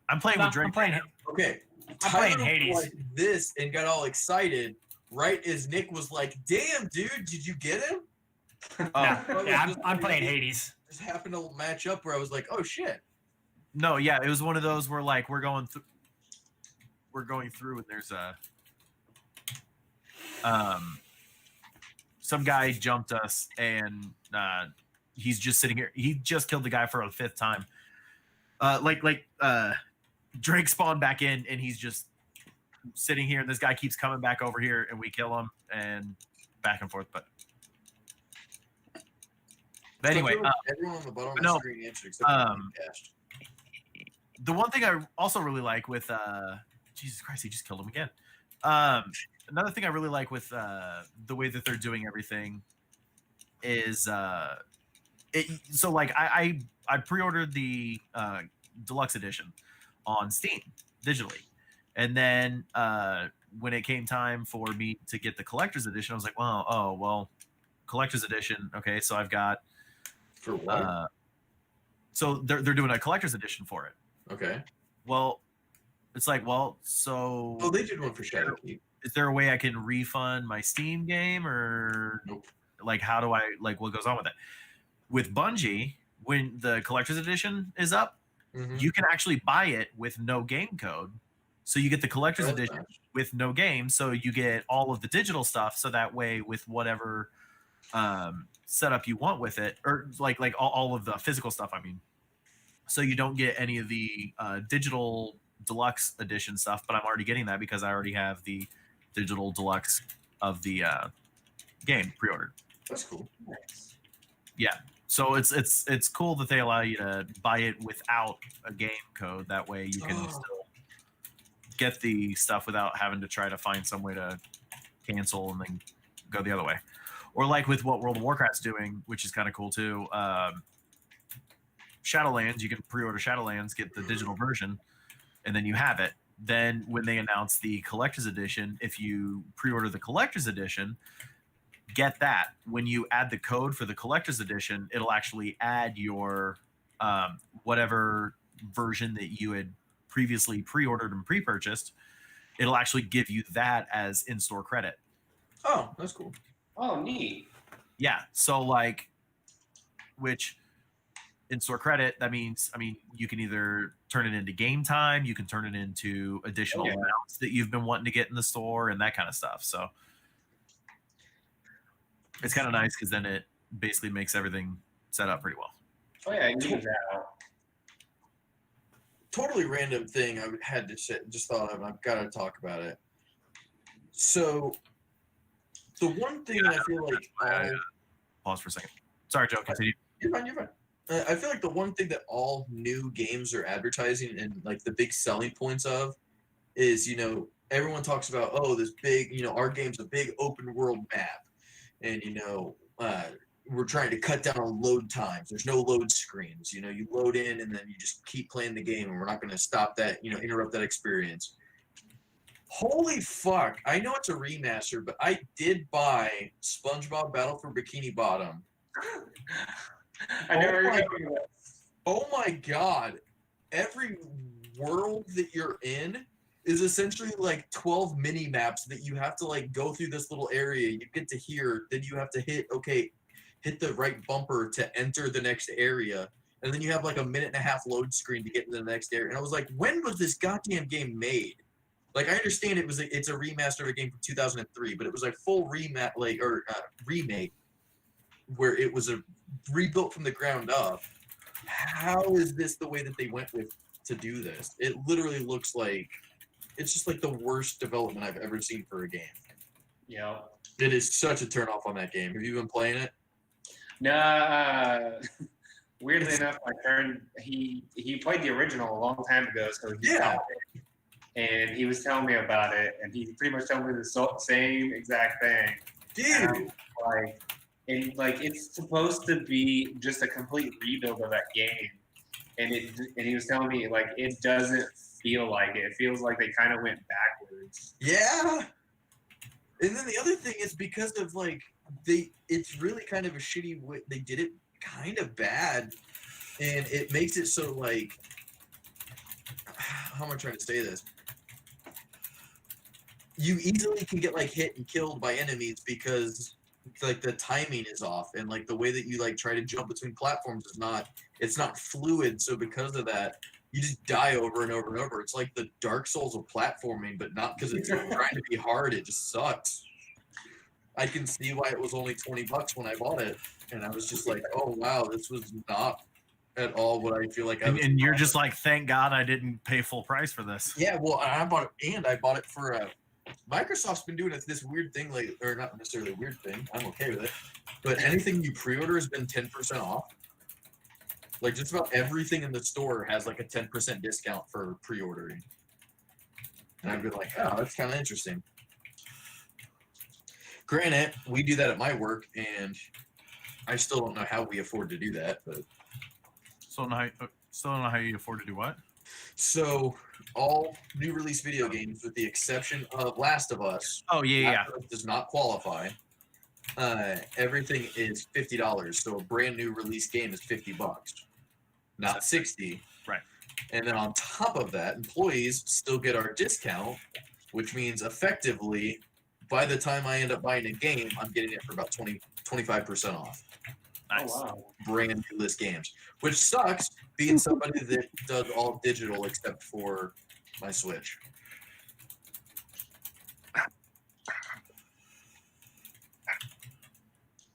I'm playing No, with Drake. I'm playing. Okay. I'm playing Tyler Hades. was like this and got all excited right as Nick was like, "Damn, dude, did you get him?" Oh, Yeah, I'm playing Hades. Just happened to match up where I was like, "Oh shit." no, yeah, it was one of those where like we're going through, and there's a some guy jumped us, and he's just sitting here. He just killed the guy for the 5th time. Drake spawned back in, and he's just sitting here, and this guy keeps coming back over here, and we kill him, and back and forth. But anyway, everyone on the bottom of no, the screen answered except for Dreamcast. the one thing I also really like with Jesus Christ, he just killed him again. Another thing I really like with the way that they're doing everything is so like I pre-ordered the deluxe edition on Steam digitally, and then when it came time for me to get the collector's edition, I was like, well, collector's edition. Okay, so I've got For what? so they're doing a collector's edition for it. Okay. Well, it's like, well, so Oh, they did one for Shadowkeep. is there a way I can refund my Steam game, or Nope. like how do I like what goes on with it? With Bungie, when the collector's edition is up, Mhm. you can actually buy it with no game code. So you get the collector's That's edition nice. with no game, so you get all of the digital stuff. So that way, with whatever setup you want with it, or like all of the physical stuff, I mean, so you don't get any of the digital deluxe edition stuff. But I'm already getting that because I already have the digital deluxe of the game pre-ordered. That's cool. Nice. So it's cool that they allow you to buy it without a game code. That way you can Oh. still get the stuff without having to try to find some way to cancel and then go the other way. Or like with what World of Warcraft's doing, which is kind of cool too. Shadowlands, you can pre-order Shadowlands, get the digital version, and then you have it. Then when they announce the collector's edition, if you pre-order the collector's edition, get that. When you add the code for the collector's edition, it'll actually add your whatever version that you had previously pre-ordered and pre-purchased. It'll actually give you that as in-store credit. Oh, that's cool. Oh, neat. Yeah. So like, which in-store credit, that means, I mean, you can either turn it into game time, you can turn it into additional Yeah. amounts that you've been wanting to get in the store and that kind of stuff. So it's kind of nice because then it basically makes everything set up pretty well. Oh yeah, I knew that. Totally random thing I had to say, just thought of, and I've got to talk about it. So, the one thing that I feel like Pause for a second. Sorry, Joe, continue. you're fine, you're fine. I feel like the one thing that all new games are advertising and like the big selling points of is, you know, everyone talks about, oh, this big, you know, our game's a big open world map, and you know, we're trying to cut down on load times. There's no load screens. You know, you load in and then you just keep playing the game, and we're not going to stop that, you know, interrupt that experience. Holy fuck. I know it's a remaster, but I did buy SpongeBob Battle for Bikini Bottom. I never Oh my remember that. Oh my god. Every world that you're in is essentially like 12 mini maps that you have to like go through this little area. You get to here, then you have to hit the right bumper to enter the next area. And then you have like a 1.5-minute load screen to get into the next area. And I was like, when was this goddamn game made? Like, I understand it's a remaster of a game from 2003, but it was like full remake where it was rebuilt from the ground up. How is this the way that they went with to do this? It literally looks like it's just like the worst development I've ever seen for a game. Yeah. It is such a turn off on that game. Have you been playing it? Nah. weirdly enough, my friend he played the original a long time ago, so he Yeah. saw it, and he was telling me about it, and he pretty much told me the same exact thing. Dude. Like, and like it's supposed to be just a complete rebuild of that game, and he was telling me like it doesn't feel like it. It feels like they kind of went backwards. Yeah. And then the other thing is because of like it's really kind of a shitty way they did it kind of bad, and it makes it so like how am I trying to say this? You easily can get like hit and killed by enemies because like the timing is off, and like the way that you like try to jump between platforms is not fluid. So because of that, you just die over and over and over. It's like the Dark Souls of platforming, but not because it's trying to be hard. It just sucks. I can see why it was only $20 when I bought it, and I was just like, oh wow, this was not at all what I feel like. And you're just like, thank God I didn't pay full price for this. Yeah, well, I bought it for Microsoft's been doing this weird thing lately, or not necessarily a weird thing. I'm okay with it, but anything you pre-order has been 10% off. Like just about everything in the store has like a 10% discount for pre-ordering, and I've been like, oh, that's kind of interesting. Granted, we do that at my work, and I still don't know how we afford to do that, but Still don't know how you afford to do what? so all new release video games, with the exception of Last of Us, Oh yeah. Last of Us does not qualify. Everything is $50. So a brand new release game is $50, not 60. Right. And then on top of that, employees still get our discount, which means effectively, by the time I end up buying a game, I'm getting it for about 25% off. Nice. Oh wow. Brand new list games, which sucks being somebody that does all digital except for my Switch.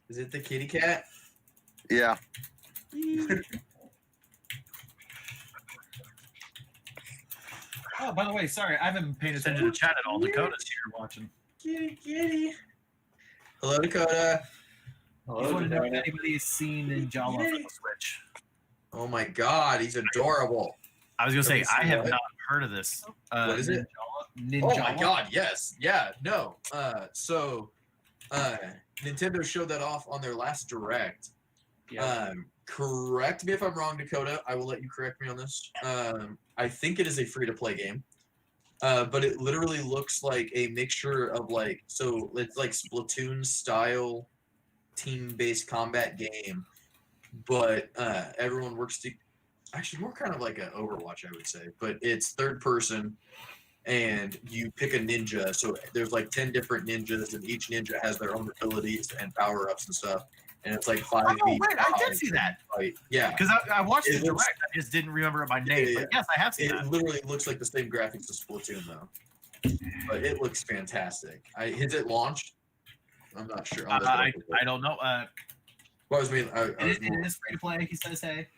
Is it the kitty cat? Yeah. Oh, by the way, sorry, I haven't been paying attention to chat at all. Dakota's here watching. Kitty. Hello, Dakota. I just want to know if anybody's seen Ninjala for the Switch. Oh my God, he's adorable. I was gonna say Have you I seen have what? not heard of this. What is it? Ninjala? Oh my God, yes, yeah, no. Nintendo showed that off on their last Direct. Yeah. Correct me if I'm wrong, Dakota. I will let you correct me on this. I think it is a free-to-play game, but it literally looks like a mixture of like, so it's like Splatoon style team-based combat game, but everyone works to. Actually, more kind of like an Overwatch, I would say, but it's third person, and you pick a ninja. So there's like 10 different ninjas, and each ninja has their own abilities and power-ups and stuff. And it's like 5v5. Oh, wait, I did see that. Fight. Yeah. Because I watched It the looks- Direct, I just didn't remember it by name. Yeah, But yes, I have seen It that. literally looks like the same graphics as Splatoon, though. But it looks fantastic. Is it launched? I'm not sure. I'll look it up real quick. I don't know. Well, I was mean, I was It more- is free to play. He says, "Hey,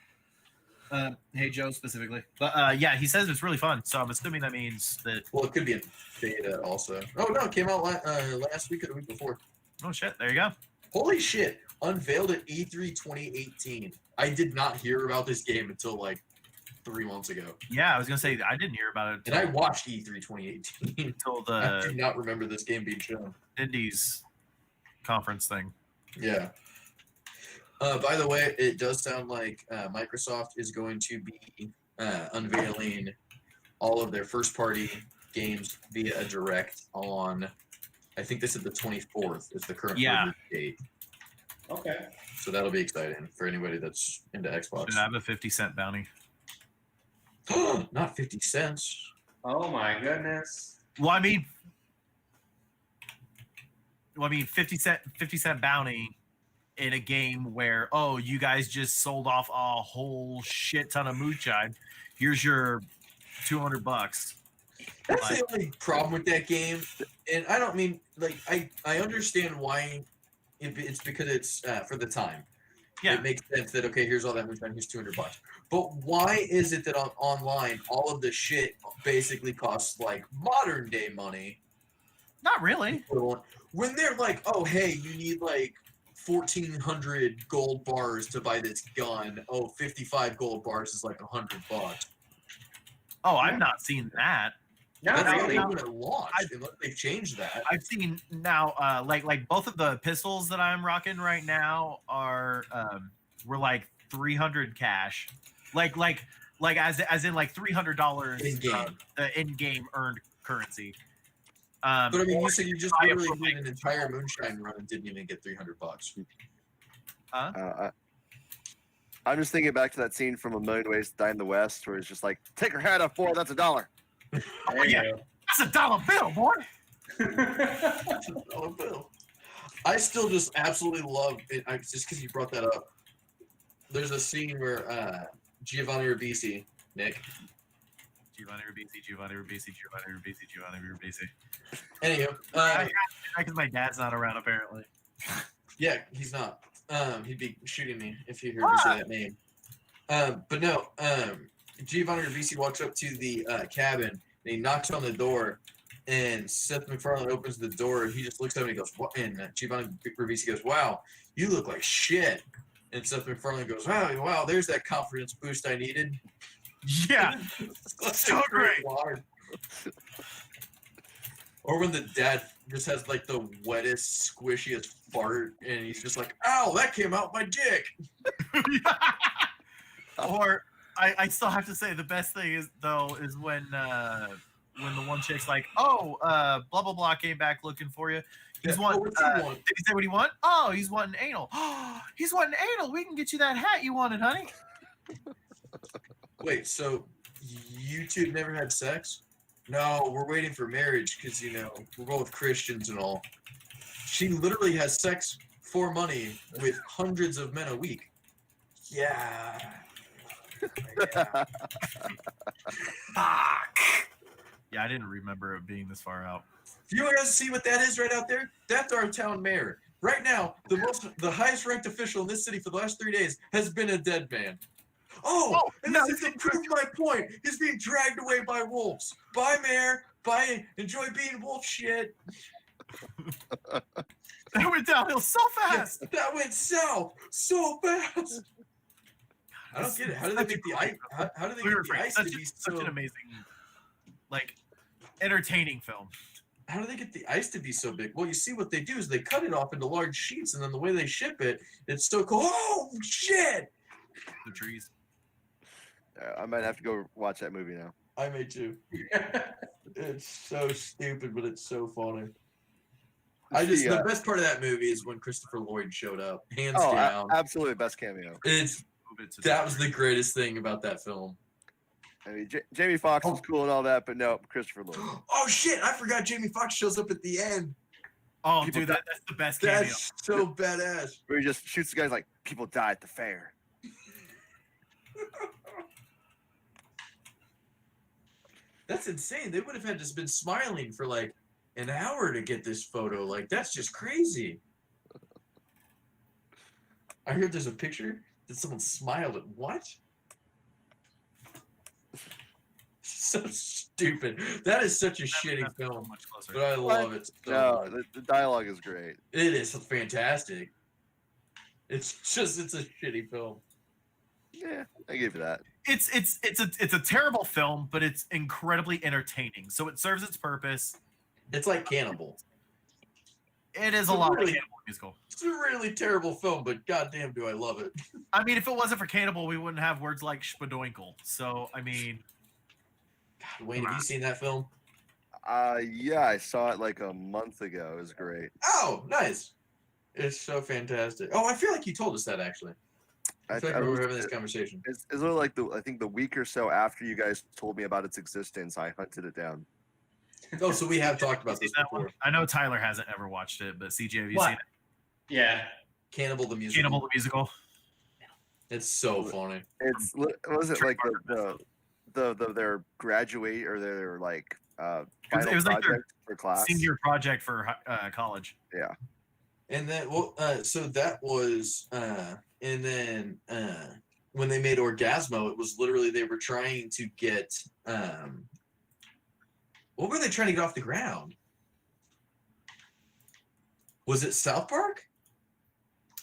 hey Joe specifically." But yeah, he says it's really fun. So I'm assuming that means that. well, it could be in beta also. Oh no, it came out last week or the week before. Oh shit! There you go. Holy shit! Unveiled at E3 2018. I did not hear about this game until like 3 months ago, Yeah, I was gonna say I didn't hear about it and I watched E3 2018. until I the do not remember this game being shown. Indies conference thing. Yeah. By the way, it does sound like Microsoft is going to be unveiling all of their first-party games via a Direct on, I think this is the 24th is the current Yeah. release date. Okay. So that'll be exciting for anybody that's into Xbox. Should I have a 50-cent bounty? Not 50 cents. Oh my goodness. Well, I mean, 50-cent bounty in a game where, oh, you guys just sold off a whole shit ton of moonshine. Here's your $200. That's the only problem with that game, and I don't mean like I understand why. It's because it's for the time. Yeah. It makes sense that okay, here's all that moonshine, here's $200. But why is it that online all of the shit basically costs like modern day money? Not really. When they're like, oh hey, you need like 1,400 gold bars to buy this gun. Oh, 55 gold bars is like $100. Oh, I've not seen that. Not That's really. not when it launched, unless they've changed that. I've seen now, like both of the pistols that I'm rocking right now are were like 300 cash, like as in like $300 In-game. The in-game earned currency. But I mean, or you said you just buy it literally from, did like, an entire moonshine run and didn't even get $300. I'm just thinking back to that scene from A Million Ways to Die in the West, where it's just like, take her hat off, boy, that's $1. There you yeah. go. That's $1 bill, boy. $1 bill. I still just absolutely love it. Just because you brought that up, there's a scene where Giovanni Ribisi, Nick. Giovanni Ribisi. Anywho, Because my dad's not around apparently. yeah, he's not. He'd be shooting me if he heard me say that name. But no, Giovanni Ribisi walks up to the cabin and he knocks on the door, and Seth MacFarlane opens the door. He just looks at him and he goes, "What?" And Giovanni Ribisi goes, "Wow, you look like shit." And Seth MacFarlane goes, "Wow, there's that confidence boost I needed." Yeah. That's So a great. line. Or when the dad just has like the wettest, squishiest fart, and he's just like, "Ow, that came out my dick." Or I still have to say the best thing is when the one chick's like, "Oh, blah blah blah came back looking for you. He's Yeah, wanting. what's he want? Did he say what he want? Oh, he's wanting anal. He's wanting anal. We can get you that hat you wanted, honey." Wait, so you two never had sex? No, we're waiting for marriage because we're both Christians and all. She literally has sex for money with hundreds of men a week. Yeah. Yeah. Fuck. Yeah, I didn't remember it being this far out. Do you guys see what that is right out there? That's our town mayor. Right now, the highest ranked official in this city for the last 3 days has been a dead man. Oh, and no, this is to prove my point. He's being dragged away by wolves. Bye, mayor. Bye. Enjoy being wolf shit. That went downhill so fast. That went south so fast. I don't get it. How do they make the ice? How do they We were get the ice such, to be such so? an amazing, like, entertaining film. How do they get the ice to be so big? Well, you see what they do is they cut it off into large sheets, and then the way they ship it, it's still cool. Oh shit! The trees. I might have to go watch that movie now. I may too. It's so stupid, but it's so funny. The best part of that movie is when Christopher Lloyd showed up, hands down. Absolutely best cameo. That was the greatest thing about that film. I mean, Jamie Foxx was cool and all that, but no, Christopher Lloyd. Oh shit! I forgot Jamie Foxx shows up at the end. Oh, People dude, that's the best cameo. That's so badass. Where he just shoots the guys like people die at the fair. That's insane. They would have had to been smiling for like an hour to get this photo. Like that's just crazy. I heard there's a picture that someone smiled at. What? So stupid. That is such a shitty That's film, much closer. but I love it. So No, much. the dialogue is great. It is fantastic. It's a shitty film. Yeah, I give you that. It's a terrible film, but it's incredibly entertaining. So it serves its purpose. It's like Cannibal. It is So a lot really- like Cannibal Musical. It's a really terrible film, but goddamn, do I love it. I mean, if it wasn't for Cannibal, we wouldn't have words like spadoinkle. So I mean, God, Wayne, have you seen that film? Yeah, I saw it like a month ago. It was great. Oh, nice. It's so fantastic. Oh, I feel like you told us that actually. I feel like we were having this conversation. It's literally like I think the week or so after you guys told me about its existence, I hunted it down. Oh, so we have talked about seen this that one? before. I know Tyler hasn't ever watched it, but CJ, have you What? seen it? Yeah. Cannibal the musical. Cannibal the Musical? It's so funny. It's what was it like their graduate or their like final it was like their project for class? Senior project for college. And then, so that was, and then when they made Orgasmo, it was literally they were trying to get, what were they trying to get off the ground? Was it South Park?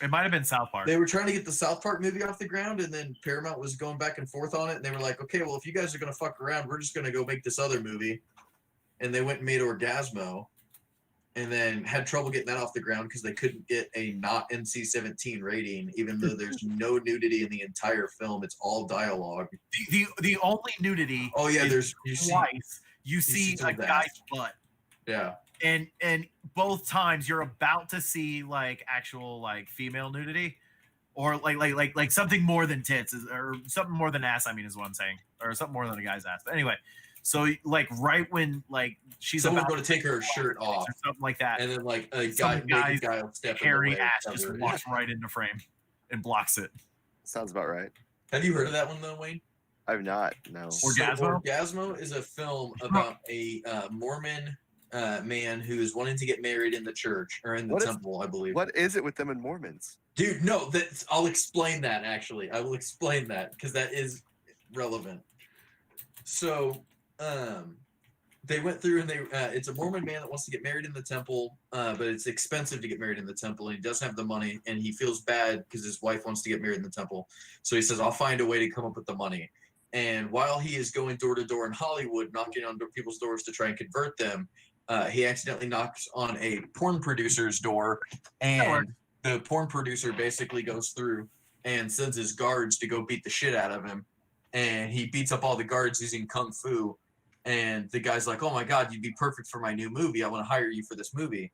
It might have been South Park. They were trying to get the South Park movie off the ground, and then Paramount was going back and forth on it, and they were like, okay, well, if you guys are gonna fuck around, we're just gonna go make this other movie. And they went and made Orgasmo, and then had trouble getting that off the ground because they couldn't get a not NC-17 rating, even though there's no nudity in the entire film. It's all dialogue. The only nudity. Oh yeah, is there's you see, twice. You see some a of that. guy's butt. yeah. And both times you're about to see like actual like female nudity, or like something more than tits, or something more than ass. I mean, is what I'm saying, or something more than a guy's ass. But anyway, so like right when like she's Someone's about going to take her shirt off, or something like that, and then like a Some naked guy will step in the hairy way, ass cover just it. walks right into frame and blocks it. Sounds about right. Have you heard of that one though, Wayne? I've not. No. Orgasmo? So Orgasmo is a film about a Mormon man who is wanting to get married in the church or in the What is- temple, I believe. What is it with them and Mormons? Dude, no, I'll explain that actually. I will explain that because that is relevant. So, they went through and it's a Mormon man that wants to get married in the temple, but it's expensive to get married in the temple, and he doesn't have the money, and he feels bad because his wife wants to get married in the temple. So he says, "I'll find a way to come up with the money." And while he is going door to door in Hollywood, knocking on people's doors to try and convert them, he accidentally knocks on a porn producer's door, and the porn producer basically goes through and sends his guards to go beat the shit out of him, and he beats up all the guards using kung fu. And the guy's like, "Oh my God, you'd be perfect for my new movie. I want to hire you for this movie."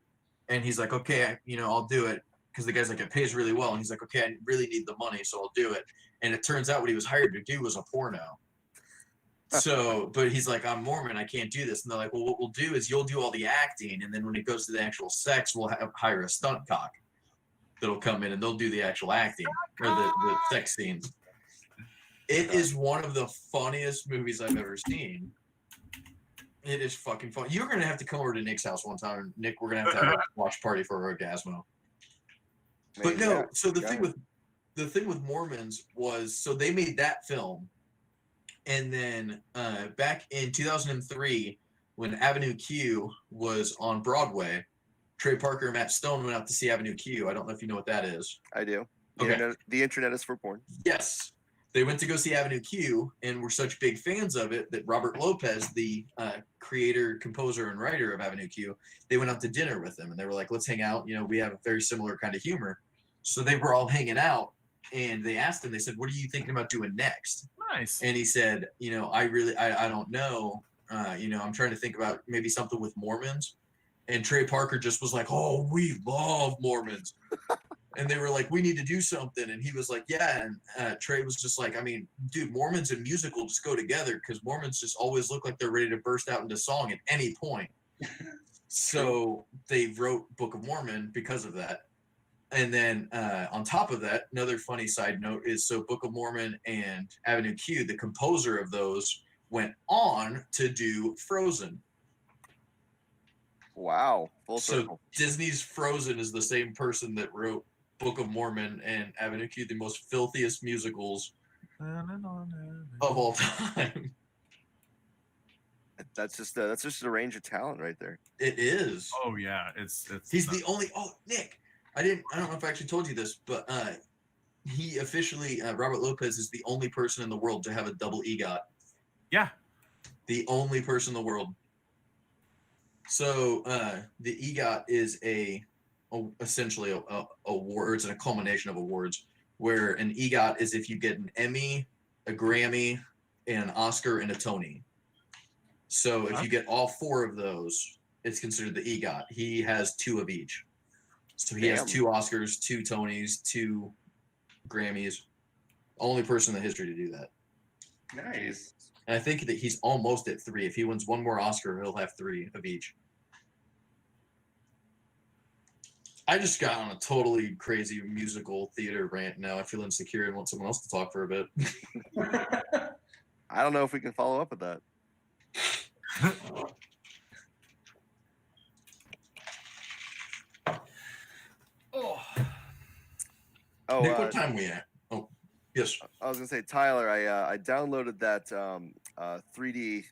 And he's like, "Okay, I'll do it." Because the guy's like, "It pays really well." And he's like, "Okay, I really need the money, so I'll do it." And it turns out what he was hired to do was a porno. So, but he's like, "I'm Mormon, I can't do this." And they're like, "Well, what we'll do is you'll do all the acting, and then when it goes to the actual sex, we'll hire a stunt cock that'll come in and they'll do the actual acting or the sex scenes." It is one of the funniest movies I've ever seen. It is fucking fun. You're gonna have to come over to Nick's house one time, Nick. We're gonna have to have a watch party for Orgasmo. But Maybe, no, yeah, so the got thing with Mormons was, so they made that film, and then back in 2003, when Avenue Q was on Broadway, Trey Parker and Matt Stone went out to see Avenue Q. I don't know if you know what that is. I do. Okay. The internet is for porn. Yes. They went to go see Avenue Q and were such big fans of it that Robert Lopez, the creator, composer, and writer of Avenue Q, they went out to dinner with him, and they were like, "Let's hang out. We have a very similar kind of humor." So they were all hanging out, and they asked him, they said, "What are you thinking about doing next?" Nice. And he said, I don't know. I'm trying to think about maybe something with Mormons. And Trey Parker just was like, "Oh, we love Mormons." And they were like, "We need to do something." And he was like, "Yeah." And Trey was just like, "I mean, dude, Mormons and musical just go together because Mormons just always look like they're ready to burst out into song at any point." So they wrote Book of Mormon because of that. And then on top of that, another funny side note is, so Book of Mormon and Avenue Q, the composer of those, went on to do Frozen. Wow. Full So circle. Disney's Frozen is the same person that wrote Book of Mormon and Avenue Q, the most filthiest musicals of all time. That's just a range of talent right there. It is. Oh yeah, it's He's the only. Oh, Nick, I don't know if I actually told you this, but he officially, Robert Lopez is the only person in the world to have a double EGOT. Yeah. The only person in the world. So the EGOT is essentially a award. It's a culmination of awards, where an EGOT is if you get an Emmy, a Grammy, an Oscar, and a Tony. So if you get all four of those, it's considered the EGOT. He has two of each. So he has Damn. 2 Oscars, 2 Tonys, 2 Grammys. Only person in the history to do that. Nice. And I think that he's almost at 3. If he wins one more Oscar, he'll have 3 of each. I just got on a totally crazy musical theater rant now. I feel insecure and want someone else to talk for a bit. I don't know if we can follow up with that. Oh, Nick, what time we at? Oh, yes. I was gonna say, Tyler, I downloaded that 3D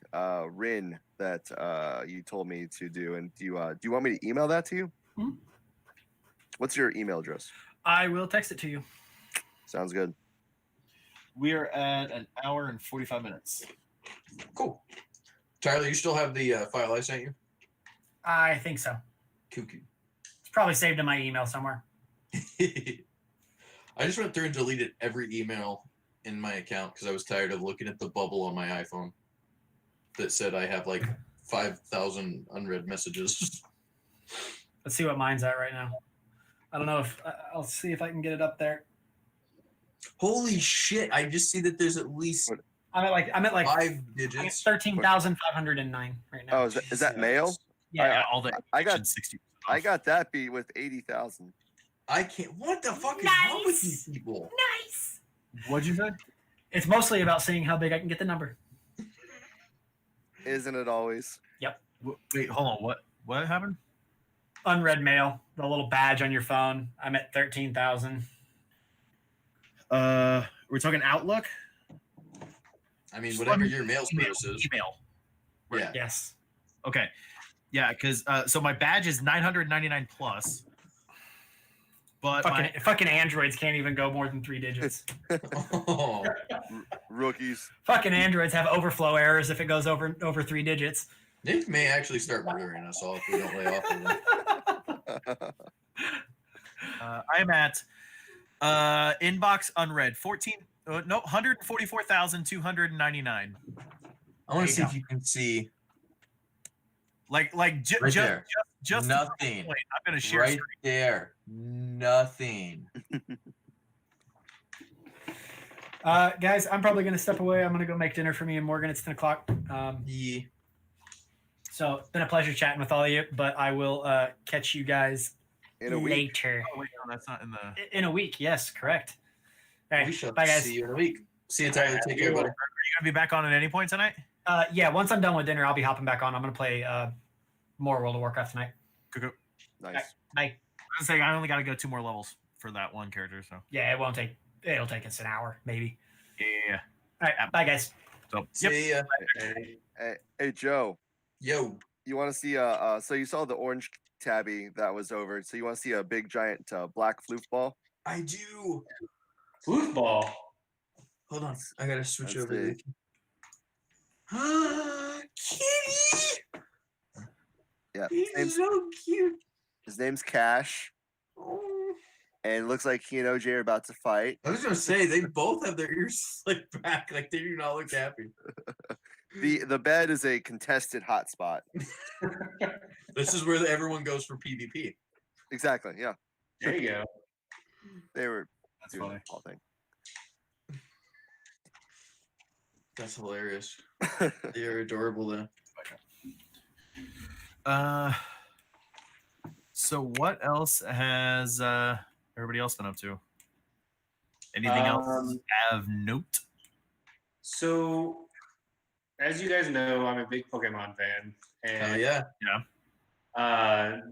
Rin that you told me to do, and do you want me to email that to you? Mhm. What's your email address? I will text it to you. Sounds good. We are at an hour and 45 minutes. Cool. Tyler, you still have the file I sent you? I think so. Cuckoo. It's probably saved in my email somewhere. I just went through and deleted every email in my account because I was tired of looking at the bubble on my iPhone that said I have like 5,000 unread messages. Let's see what mine's at right now. I don't know if I'll see if I can get it up there. Holy shit! I just see that there's at least I'm at like 5 digits. 13,509 right now. Oh, is that mail? Yeah. all the I got 60. I got that beat with 80,000. I can't. What the fuck is wrong with these people? Nice. What'd you say? It's mostly about seeing how big I can get the number. Isn't it always? Wait, hold on. What happened? Unread mail, the little badge on your phone. I'm at 13,000. We're talking Outlook. I mean, whatever your mail service is. Email. Yeah. Yes. Okay. Yeah, because so my badge is 999 plus. But Fucking androids can't even go more than 3 digits. Oh, Rookies. Fucking androids have overflow errors if it goes over 3 digits. Nick may actually start murdering us all if we don't lay off of him. I'm at inbox unread 144,299. I want to see There you if you can see Like Right there. just nothing. I'm gonna share Right screen. there. Nothing. Guys, I'm probably going to step away. I'm going to go make dinner for me and Morgan. It's 10 o'clock. Yeah. So it's been a pleasure chatting with all of you, but I will catch you guys In a week. later. Oh wait, no, that's not in the. In a week. Yes, correct. All right. We shall Bye, guys. see you in a week. See you, Tyler. Take care, buddy. Are you gonna be back on at any point tonight? Yeah, once I'm done with dinner, I'll be hopping back on. I'm going to play more World of Warcraft tonight. Nice. Bye. I'm saying I only got to go 2 more levels for that one character. So Yeah, it'll take us an hour, maybe. yeah. All right. Bye, guys. So See ya. Hey, Joe, Yo. you want to see so you saw the orange tabby that was over. So you want to see a big giant black floof ball? I do. Foosball. Hold on. I gotta switch Let's over. Kitty. Yeah. He's so cute. His name's Cash, Oh. and it looks like he and OJ are about to fight. I was gonna say they both have their ears slicked back, like they do not look happy. The bed is a contested hotspot. This is where everyone goes for PvP. Exactly. Yeah. There you go. They were that's doing funny. the whole thing. That's hilarious. They're adorable though. So what else has everybody else been up to? Anything else have note? So, as you guys know, I'm a big Pokemon fan, and Yeah.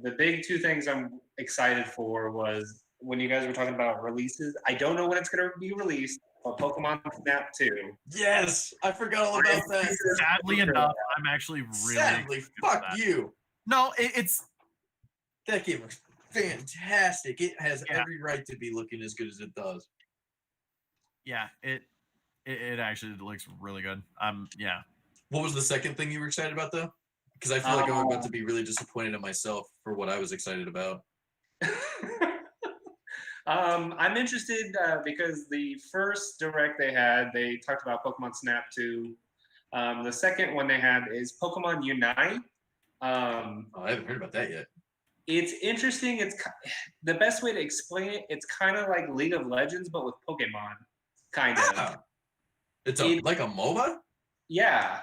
the big 2 things I'm excited for was when you guys were talking about releases. I don't know when it's going to be released, but Pokemon Snap 2. Yes. I forgot all about that. Sadly enough, I'm actually really Sadly, excited for fuck that. you. No, it's That game looks fantastic. It has Yeah. every right to be looking as good as it does. yeah, it actually looks really good. Yeah. What was the second thing you were excited about though? Because I feel like I'm about to be really disappointed in myself for what I was excited about. I'm interested because the first direct they had, they talked about Pokemon Snap 2. The second one they had is Pokemon Unite. Oh, I haven't heard about that yet. It's interesting. The best way to explain it. It's kind of like League of Legends, but with Pokemon, kind of. Ah. It's It- like a MOBA? Yeah.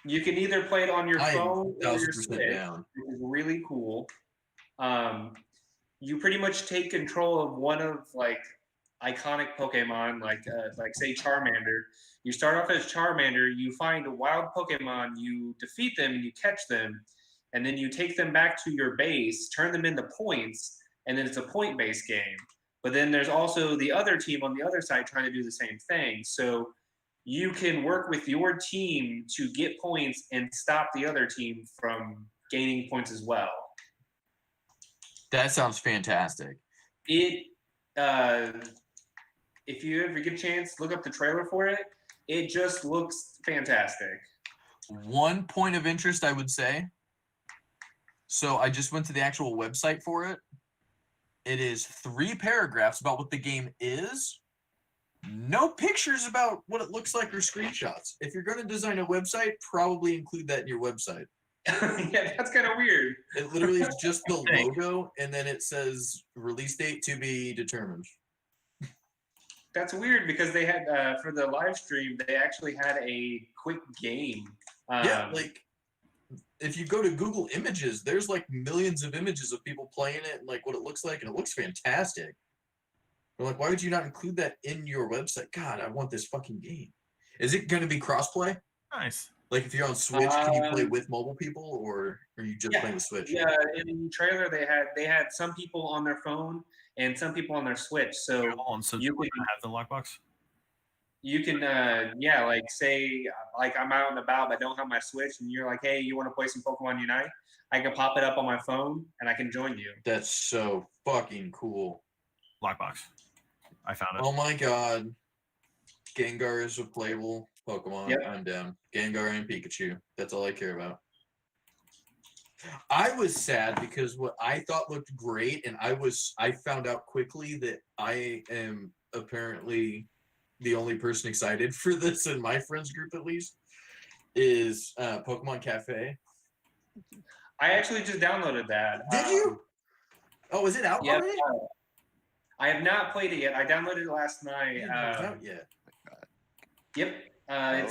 You can either play it on your I am phone or your 1000% Switch, down. which is really cool. You pretty much take control of one of like iconic Pokemon, like say Charmander. You start off as Charmander. You find a wild Pokemon. You defeat them and you catch them, and then you take them back to your base, turn them into points, and then it's a point-based game. But then there's also the other team on the other side trying to do the same thing. So you can work with your team to get points and stop the other team from gaining points as well. That sounds fantastic. It if you ever get a chance, look up the trailer for it. It just looks fantastic. One point of interest, I would say. So I just went to the actual website for it. It is 3 paragraphs about what the game is. No pictures about what it looks like or screenshots. If you're going to design a website, probably include that in your website. Yeah, that's kind of weird. It literally is just the logo, and then it says release date to be determined. That's weird because they had for the live stream, they actually had a quick game. Yeah, like if you go to Google Images, there's like millions of images of people playing it and like what it looks like, and it looks fantastic. They're like, why would you not include that in your website? God, I want this fucking game. Is it going to be crossplay? Nice. Like if you're on Switch, can you play with mobile people, or are you just Yeah, playing with Switch? Yeah, in the trailer they had some people on their phone and some people on their Switch. So Hold on, so you do I can- have the lockbox? you can yeah, like say like I'm out and about but don't have my Switch, and you're like, hey, you want to play some Pokemon Unite? I can pop it up on my phone and I can join you. That's so fucking cool. Lockbox. I found it. Oh my god. Gengar is a playable Pokemon. Yep. I'm down. Gengar and Pikachu. That's all I care about. I was sad because what I thought looked great, and I found out quickly that I am apparently the only person excited for this in my friends group, at least, is Pokemon Cafe. I actually just downloaded that. Did you? Oh, is it out Yep. already? I have not played it yet. I downloaded it last I night. didn't know it was out yet. Yep. my I God.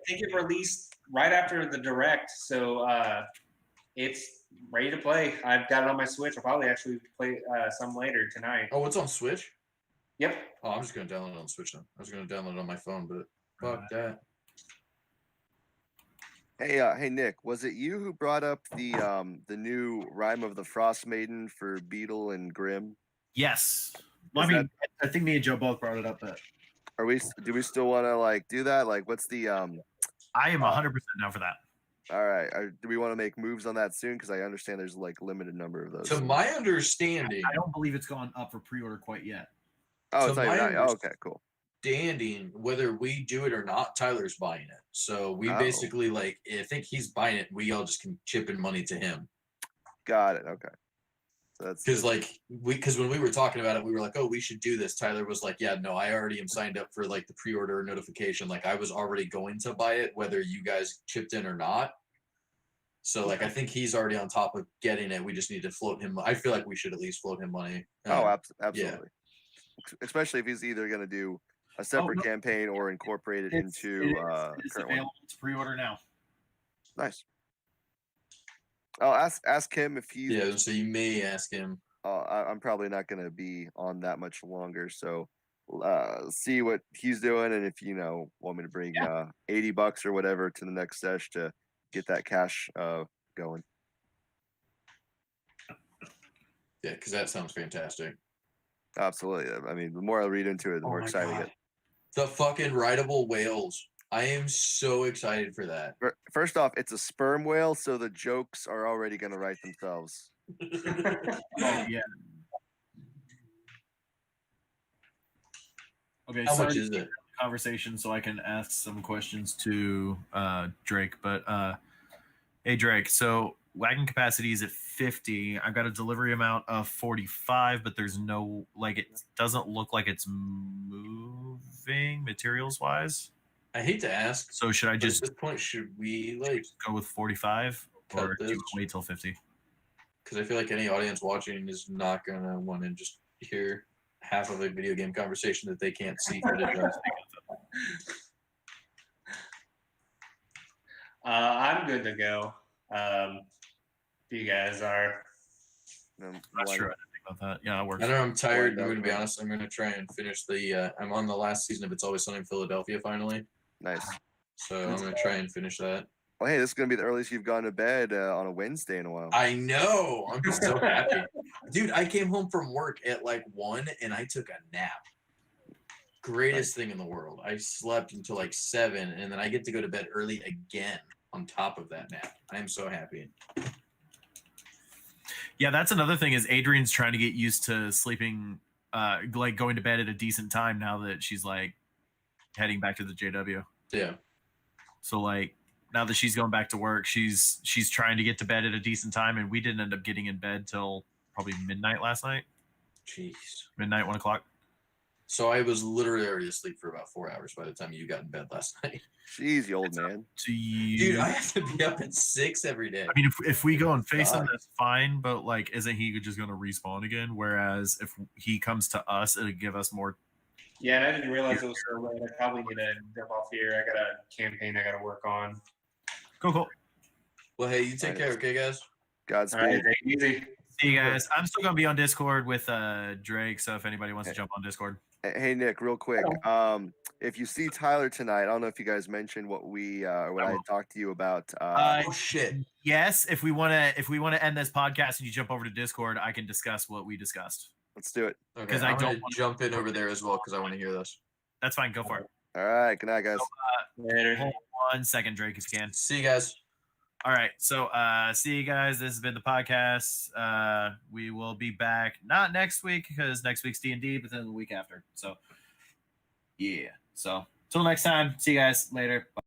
think it released right after the direct, so it's ready to play. I've got it on my Switch. I'll probably actually play some later tonight. Oh, it's on Switch? Yep. Oh, I'm just gonna download it on Switch then. I was gonna download it on my phone, but fuck that. Hey, Nick, was it you who brought up the new Rime of the Frost Maiden for Beetle and Grimm? Yes. Well, I Is mean, I think me and Joe both brought it up, but Do we still want to like do that? Like, what's the I am 100% down for that. All right, do we want to make moves on that soon? Because I understand there's like limited number of those. To my understanding, I don't believe it's gone up for pre-order quite yet. Oh, to it's not even my out. Oh, okay, cool. whether we do it or not, Tyler's buying it. So we Oh. basically like, I think he's buying it. We all just can chip in money to him. Got it. Okay. So that's Because like because when we were talking about it, we were like, oh, we should do this. Tyler was like, yeah, no, I already am signed up for like the pre-order notification. Like I was already going to buy it, whether you guys chipped in or not. So like I think he's already on top of getting it. We just need to float him. I feel like we should at least float him money. absolutely. Especially if he's either going to do a separate no. campaign or incorporate it It's into it's current one. available to pre-order now. Nice. I'll ask him if he's. Yeah, so you may ask him. I'm probably not going to be on that much longer, so see what he's doing, and if want me to bring $80 or whatever to the next sesh to get that cash going. Yeah, because that sounds fantastic. Absolutely. I mean, the more I read into it, the Oh more my exciting God. it. The fucking rideable whales. I am so excited for that. First off, it's a sperm whale, so the jokes are already going to write themselves. Oh yeah. Okay, How so much is it? conversation so I can ask some questions To Drake, but hey Drake, so wagon capacity is at 50. I've got a delivery amount of 45, but there's no it doesn't look like it's moving materials wise. I hate to ask. So should I But just at this point, should we like? go with 45 Cut or do you this. wait till 50? Because I feel like any audience watching is not gonna want to just hear half of a video game conversation that they can't see footage of. I'm good to go. If you guys are. I'm not sure. I didn't think about that. Yeah, it works. I know I'm tired. Wind I'm up, gonna be man. honest. I'm gonna try and finish the. I'm on the last season of It's Always Sunny in Philadelphia finally, Nice. so I'm gonna try and finish that. Well, hey, this is going to be the earliest you've gone to bed on a Wednesday in a while. I know. I'm so happy, dude. I came home from work at like 1 and I took a nap. Greatest thing in the world. I slept until like 7 and then I get to go to bed early again on top of that nap. I am so happy. Yeah, that's another thing is Adrian's trying to get used to sleeping, like going to bed at a decent time now that she's like heading back to the JW. Yeah. So like now that she's going back to work, she's trying to get to bed at a decent time, and we didn't end up getting in bed till probably midnight last night. Jeez. Midnight, 1 o'clock. So I was literally already asleep for about 4 hours by the time you got in bed last night. Jeez, you old man. So you, Dude, I have to be up at 6 every day. I mean, if we go and face him, God. that's fine. But like, isn't he just going to respawn again? Whereas if he comes to us, it'll give us more. Yeah, and I didn't realize it was so late. I probably need to jump off here. I got a campaign I got to work on. Cool. Well, hey, you take care, okay, guys? Godspeed. All right, take it easy. See you guys. I'm still going to be on Discord with Drake. So if anybody wants to jump on Discord. Hey Nick, real quick. If you see Tyler tonight, I don't know if you guys mentioned what we what I talked to you about. Oh shit. Yes, if we want to end this podcast and you jump over to Discord, I can discuss what we discussed. Let's do it. Okay, 'Cause I I don't don't wanna- jump in over there as well because I want to hear this. That's fine. Go for it. All right. Good night, guys. Later. Hold 1 second, Drake, if you can. See you guys. All right. So see you guys. This has been the podcast. We will be back not next week because next week's D&D, but then the week after. So yeah. So till next time. See you guys later. Bye.